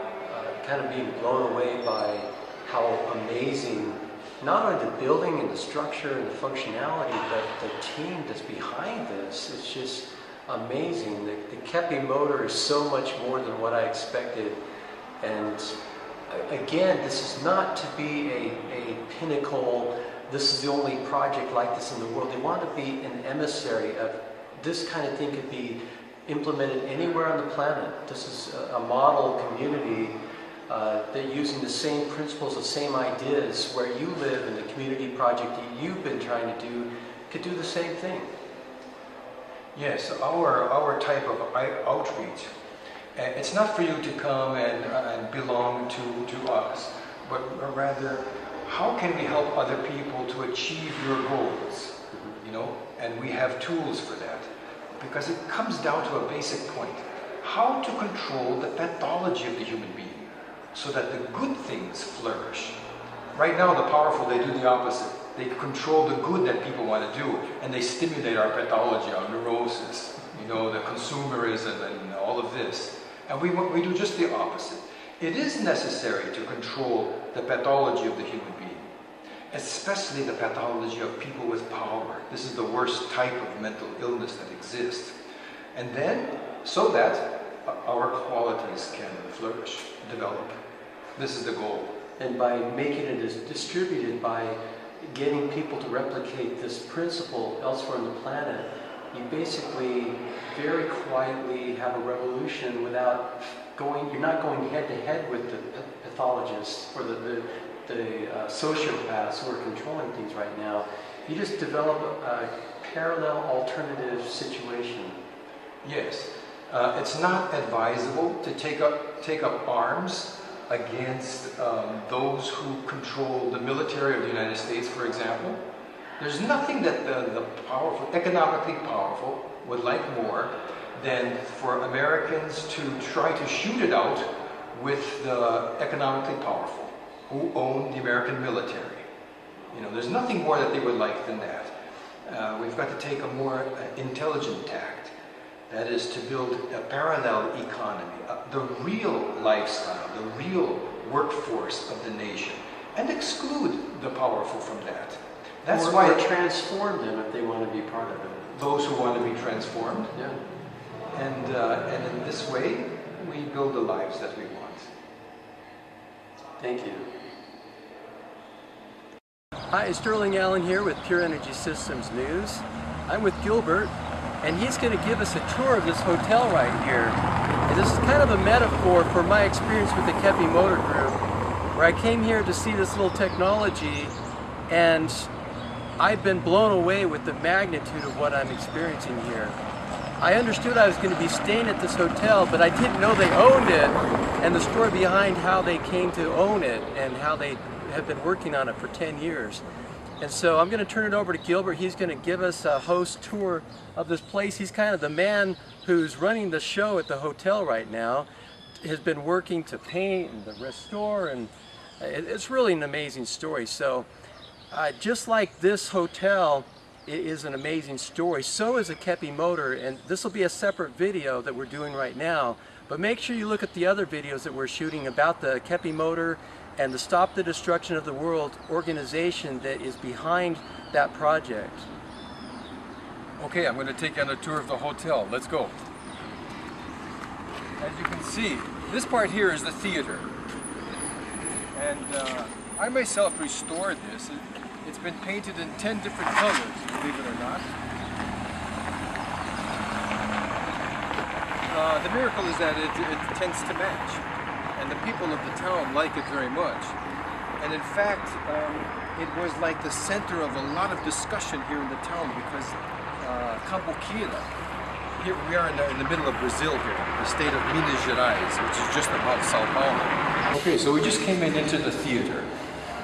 kind of being blown away by how amazing not only the building and the structure and the functionality, but the team that's behind this. It's just amazing. The Kepi motor is so much more than what I expected. And again, this is not to be a pinnacle, this is the only project like this in the world. They want to be an emissary of this kind of thing could be implemented anywhere on the planet. This is a model community that using the same principles, the same ideas where you live in the community project that you've been trying to do could do the same thing. Yes, our type of outreach, it's not for you to come and belong to us, but rather, how can we help other people to achieve your goals? You know, and we have tools for that. Because it comes down to a basic point. How to control the pathology of the human being so that the good things flourish. Right now, the powerful, they do the opposite. They control the good that people want to do, and they stimulate our pathology, our neurosis, you know, the consumerism and all of this. And we do just the opposite. It is necessary to control the pathology of the human being, especially the pathology of people with power. This is the worst type of mental illness that exists. And then, so that our qualities can flourish, develop. This is the goal. And by making it distributed, by getting people to replicate this principle elsewhere on the planet, you basically very quietly have a revolution without going, you're not going head to head with the pathologists or the sociopaths who are controlling things right now. You just develop a parallel alternative situation. Yes. It's not advisable to take up arms against those who control the military of the United States, for example. There's nothing that the powerful, economically powerful, would like more than for Americans to try to shoot it out with the economically powerful who own the American military. You know, there's nothing more that they would like than that. We've got to take a more intelligent tact. That is to build a parallel economy, the real lifestyle, the real workforce of the nation, and exclude the powerful from that. That's why or transform them if they want to be part of it. Those who want to be transformed. Yeah. And in this way, we build the lives that we want. Thank you. Hi, Sterling Allen here with Pure Energy Systems News. I'm with Gilbert, and he's going to give us a tour of this hotel right here. And this is kind of a metaphor for my experience with the Kepi Motor Group, where I came here to see this little technology, and I've been blown away with the magnitude of what I'm experiencing here. I understood I was going to be staying at this hotel, but I didn't know they owned it, and the story behind how they came to own it and how they have been working on it for 10 years. And so I'm going to turn it over to Gilbert. He's going to give us a host tour of this place. He's kind of the man who's running the show at the hotel right now. Has been working to paint and to restore, and it's really an amazing story. So just like this hotel is an amazing story, so is a Kepi motor, and this will be a separate video that we're doing right now. But make sure you look at the other videos that we're shooting about the Kepi motor and the Stop the Destruction of the World organization that is behind that project. Okay, I'm going to take you on a tour of the hotel. Let's go. As you can see, this part here is the theater. And I myself restored this. It's been painted in 10 different colors, believe it or not. The miracle is that it tends to match. And the people of the town like it very much. And in fact, it was like the center of a lot of discussion here in the town because Cambuquira, here we are in the middle of Brazil here, the state of Minas Gerais, which is just above Sao Paulo. Okay, so we just came into the theater.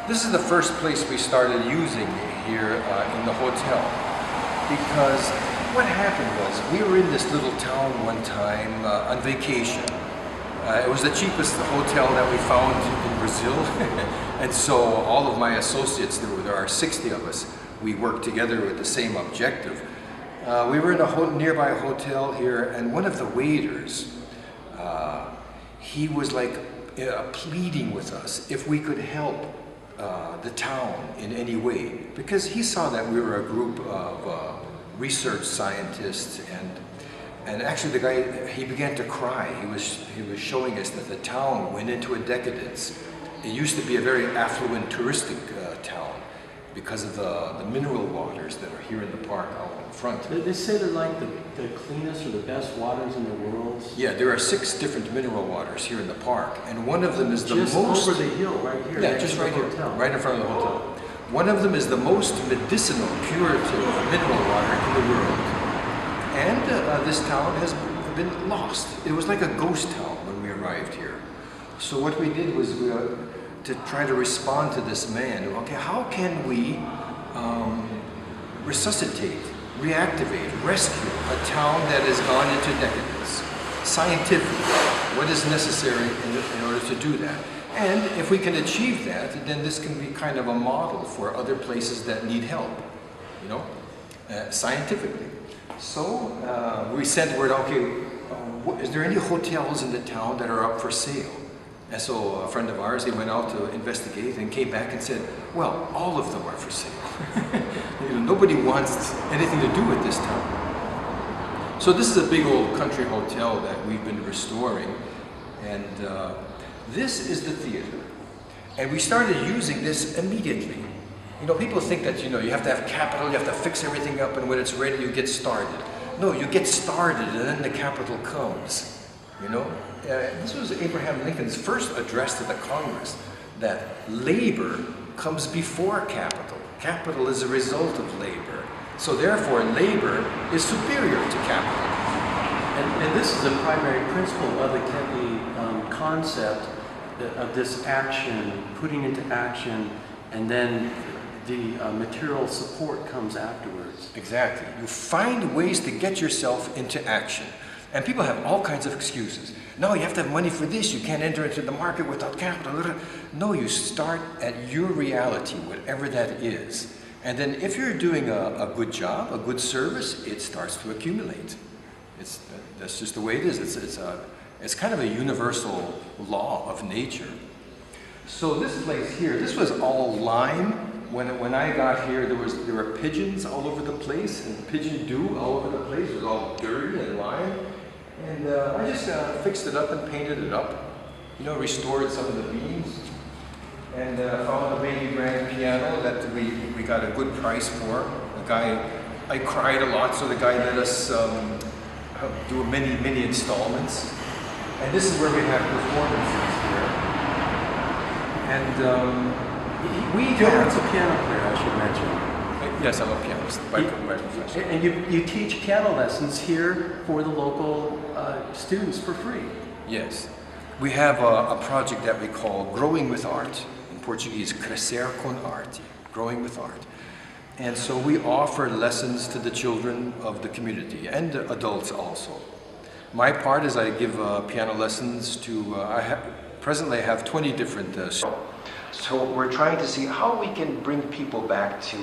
This is the first place we started using here in the hotel because what happened was we were in this little town one time on vacation. It was the cheapest hotel that we found in Brazil, and so all of my associates, there are 60 of us, we worked together with the same objective. We were in a nearby hotel here, and one of the waiters, he was like pleading with us if we could help the town in any way, because he saw that we were a group of research scientists, and actually the guy, he began to cry. He was showing us that the town went into a decadence. It used to be a very affluent touristic town because of the mineral waters that are here in the park out in front. They say they're like the cleanest or the best waters in the world. Yeah, there are 6 different mineral waters here in the park, and one of them is the just most... over the hill, right here. Yeah, just right here, right in front of the hotel. One of them is the most medicinal, curative mineral water in the world. And this town has been lost. It was like a ghost town when we arrived here. So what we did was to try to respond to this man. Okay, how can we resuscitate, reactivate, rescue a town that has gone into decadence? Scientifically, what is necessary in order to do that? And if we can achieve that, then this can be kind of a model for other places that need help, you know, scientifically. So we sent word, okay, is there any hotels in the town that are up for sale? And so a friend of ours, he went out to investigate and came back and said, well, all of them are for sale. You know, nobody wants anything to do with this town. So this is a big old country hotel that we've been restoring. And this is the theater. And we started using this immediately. You know, people think that, you know, you have to have capital, you have to fix everything up, and when it's ready, you get started. No, you get started, and then the capital comes, you know? This was Abraham Lincoln's first address to the Congress, that labor comes before capital. Capital is a result of labor. So therefore, labor is superior to capital. And this is a primary principle of the Kepi concept of this action, putting into action, and then the material support comes afterwards. Exactly. You find ways to get yourself into action. And people have all kinds of excuses. No, you have to have money for this. You can't enter into the market without capital. No, you start at your reality, whatever that is. And then if you're doing a good job, a good service, it starts to accumulate. That's just the way it is. It's kind of a universal law of nature. So this place here, this was all lime. When I got here, there were pigeons all over the place, and pigeon dew all over the place. It was all dirty and lime. And I just fixed it up and painted it up. You know, restored some of the beams. And found a baby grand piano that we got a good price for. The guy, I cried a lot, so the guy let us do many installments. And this is where we have performances here. And Gilbert's a piano player, I should mention. Yes, I'm a pianist by profession. And you teach piano lessons here for the local students for free. Yes. We have a project that we call Growing with Art. In Portuguese, Crescer com Arte, Growing with Art. And so we offer lessons to the children of the community and adults also. My part is I give piano lessons to, presently I have 20 different So we're trying to see how we can bring people back to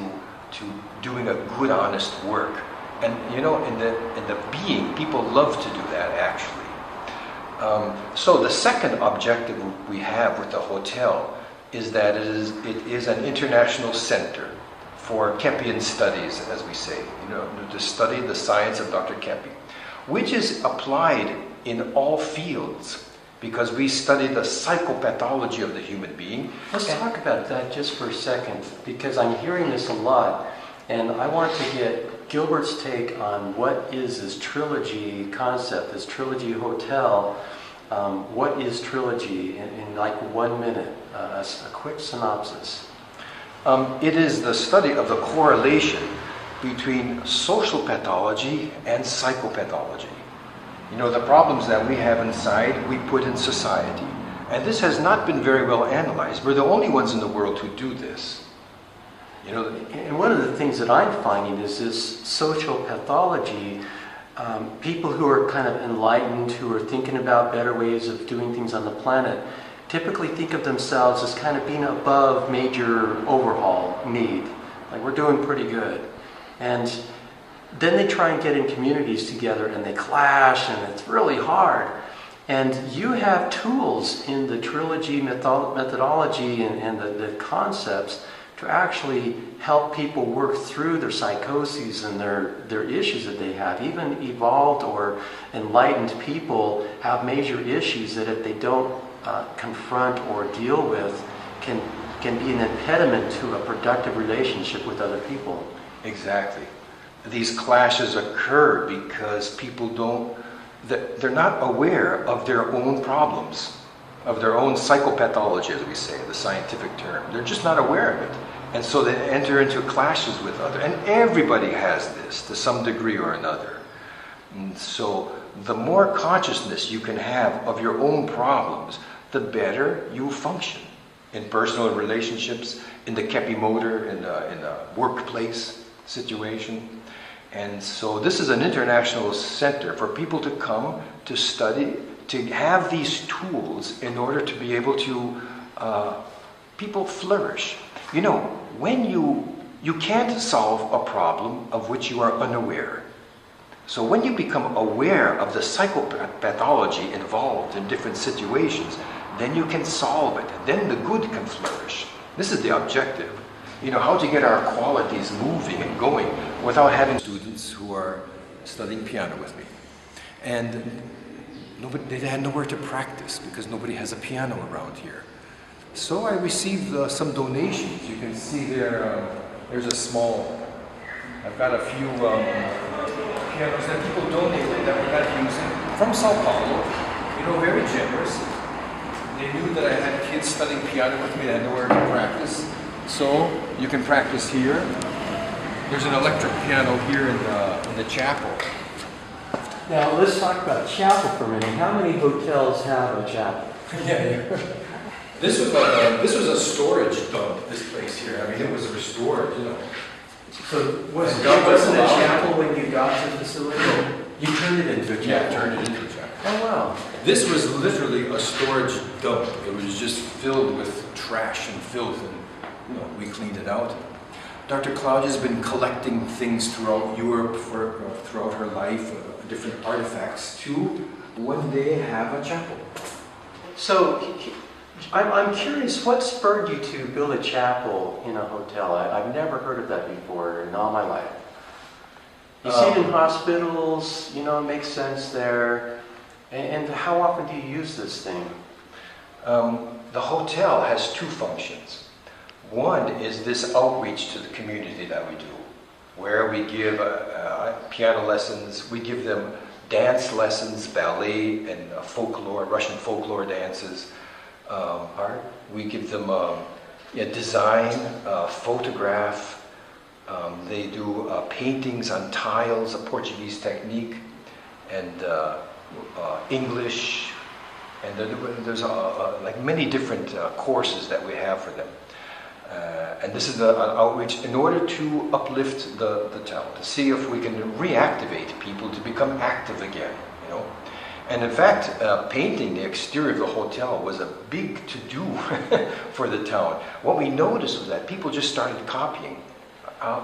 doing a good, honest work. And you know, in the being, people love to do that actually. So the second objective we have with the hotel is that it is an international center for Kepian studies, as we say, you know, to study the science of Dr. Kepi, which is applied in all fields, because we study the psychopathology of the human being. Let's talk about that just for a second, because I'm hearing this a lot, and I want to get Gilbert's take on what is this Trilogy concept, this Trilogy Hotel. What is Trilogy in like 1 minute, a quick synopsis? It is the study of the correlation between social pathology and psychopathology. You know, the problems that we have inside, we put in society. And this has not been very well analyzed. We're the only ones in the world who do this. You know, and one of the things that I'm finding is this social pathology, people who are kind of enlightened, who are thinking about better ways of doing things on the planet, typically think of themselves as kind of being above major overhaul need. Like, we're doing pretty good. And then they try and get in communities together and they clash and it's really hard. And you have tools in the Trilogy methodology and the concepts to actually help people work through their psychoses and their issues that they have. Even evolved or enlightened people have major issues that if they don't confront or deal with can be an impediment to a productive relationship with other people. Exactly. These clashes occur because people they're not aware of their own problems, of their own psychopathology, as we say, the scientific term. They're just not aware of it. And so they enter into clashes with others. And everybody has this to some degree or another. And so the more consciousness you can have of your own problems, the better you function in personal relationships, in the kepi motor, in the workplace situation. And so this is an international center for people to come, to study, to have these tools in order to be able to, people flourish. You know, when you can't solve a problem of which you are unaware. So when you become aware of the psychopathology involved in different situations, then you can solve it. Then the good can flourish. This is the objective. You know, how to get our qualities moving and going without having students who are studying piano with me. And they had nowhere to practice because nobody has a piano around here. So I received some donations. You can see there's a small, I've got a few pianos that people donated that we're not using from Sao Paulo. You know, very generous. They knew that I had kids studying piano with me that had nowhere to practice. So you can practice here. There's an electric piano here in the chapel. Now let's talk about chapel for a minute. How many hotels have a chapel? Yeah. This was a storage dump, this place here. I mean, it was restored, you know. So wasn't a chapel when you got to the facility? You turned it into a chapel? Yeah, turned it into a chapel. Oh, wow. This was literally a storage dump. It was just filled with trash and filth, and you know, we cleaned it out. Dr. Claudia's been collecting things throughout Europe throughout her life, different artifacts, to one day have a chapel. So, I'm curious, what spurred you to build a chapel in a hotel? I've never heard of that before in all my life. You see it in hospitals, you know, it makes sense there. And how often do you use this thing? The hotel has two functions. One is this outreach to the community that we do, where we give piano lessons, we give them dance lessons, ballet and folklore, Russian folklore dances. Art. We give them design, photograph. They do paintings on tiles, a Portuguese technique, and English. And there's like many different courses that we have for them. And this is an outreach in order to uplift the town, to see if we can reactivate people to become active again, you know. And in fact, painting the exterior of the hotel was a big to-do for the town. What we noticed was that people just started copying.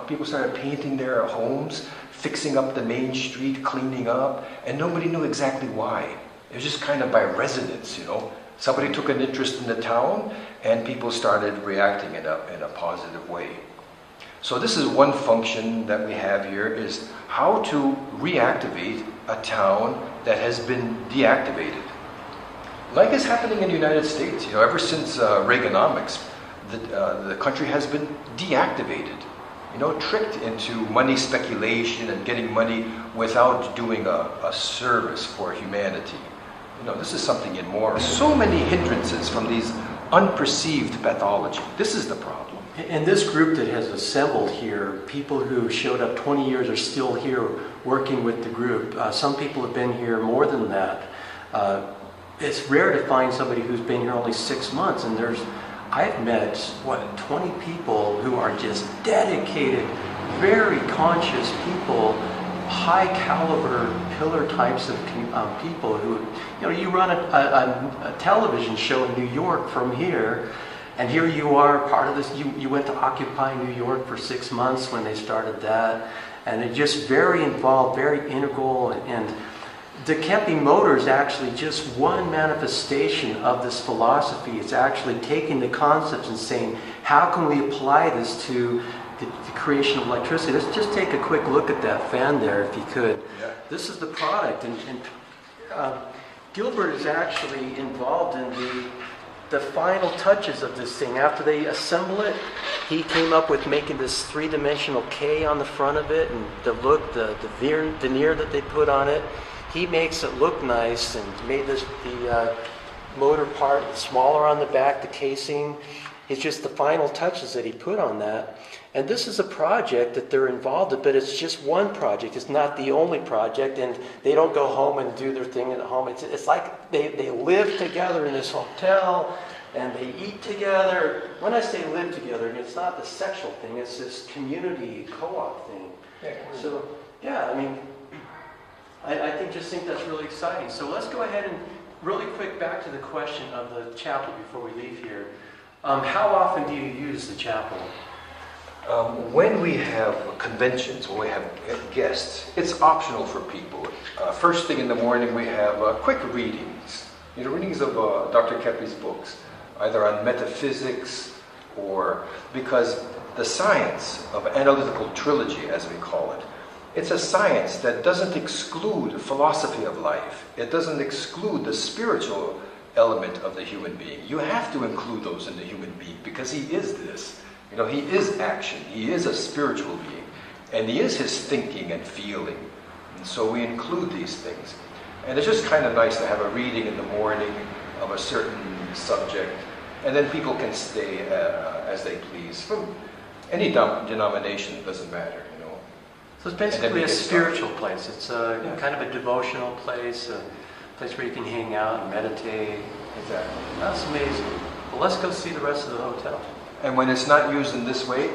People started painting their homes, fixing up the main street, cleaning up, and nobody knew exactly why. It was just kind of by resonance, you know. Somebody took an interest in the town, and people started reacting in a positive way. So this is one function that we have here, is how to reactivate a town that has been deactivated. Like is happening in the United States, you know, ever since Reaganomics, the country has been deactivated, you know, tricked into money speculation and getting money without doing a service for humanity. You know, this is something immoral. So many hindrances from these unperceived pathology. This is the problem. And this group that has assembled here, people who showed up 20 years are still here working with the group. Some people have been here more than that. It's rare to find somebody who's been here only 6 months, and I've met, 20 people who are just dedicated, very conscious people, high caliber pillar types of people who, you know, you run a television show in New York from here, and here you are part of this. You went to Occupy New York for 6 months when they started that, and it just very involved, very integral, and the Kepi motor is actually just one manifestation of this philosophy. It's actually taking the concepts and saying, how can we apply this to the creation of electricity? Let's just take a quick look at that fan there, if you could. Yeah. This is the product, and Gilbert is actually involved in the final touches of this thing. After they assemble it, he came up with making this three-dimensional K on the front of it, and the look, the veneer that they put on it. He makes it look nice and made the motor part smaller on the back, the casing. It's just the final touches that he put on that. And this is a project that they're involved in, but it's just one project. It's not the only project, and they don't go home and do their thing at home. It's like they live together in this hotel, and they eat together. When I say live together, it's not the sexual thing. It's this community co-op thing. Yeah. So, yeah, I mean, I think that's really exciting. So let's go ahead and really quick back to the question of the chapel before we leave here. How often do you use the chapel? When we have conventions, when we have guests, it's optional for people. First thing in the morning, we have quick readings. Readings of Dr. Kepi's books, either on metaphysics or because the science of analytical trilogy, as we call it, it's a science that doesn't exclude philosophy of life. It doesn't exclude the spiritual element of the human being. You have to include those in the human being because he is this. He is action. He is a spiritual being. And he is his thinking and feeling. And so we include these things. And it's just kind of nice to have a reading in the morning of a certain subject. And then people can stay as they please. From any denomination, it doesn't matter, So it's basically a spiritual place. It's kind of a devotional place, a place where you can hang out and meditate. Exactly. That's amazing. Well, let's go see the rest of the hotel. And when it's not used in this way,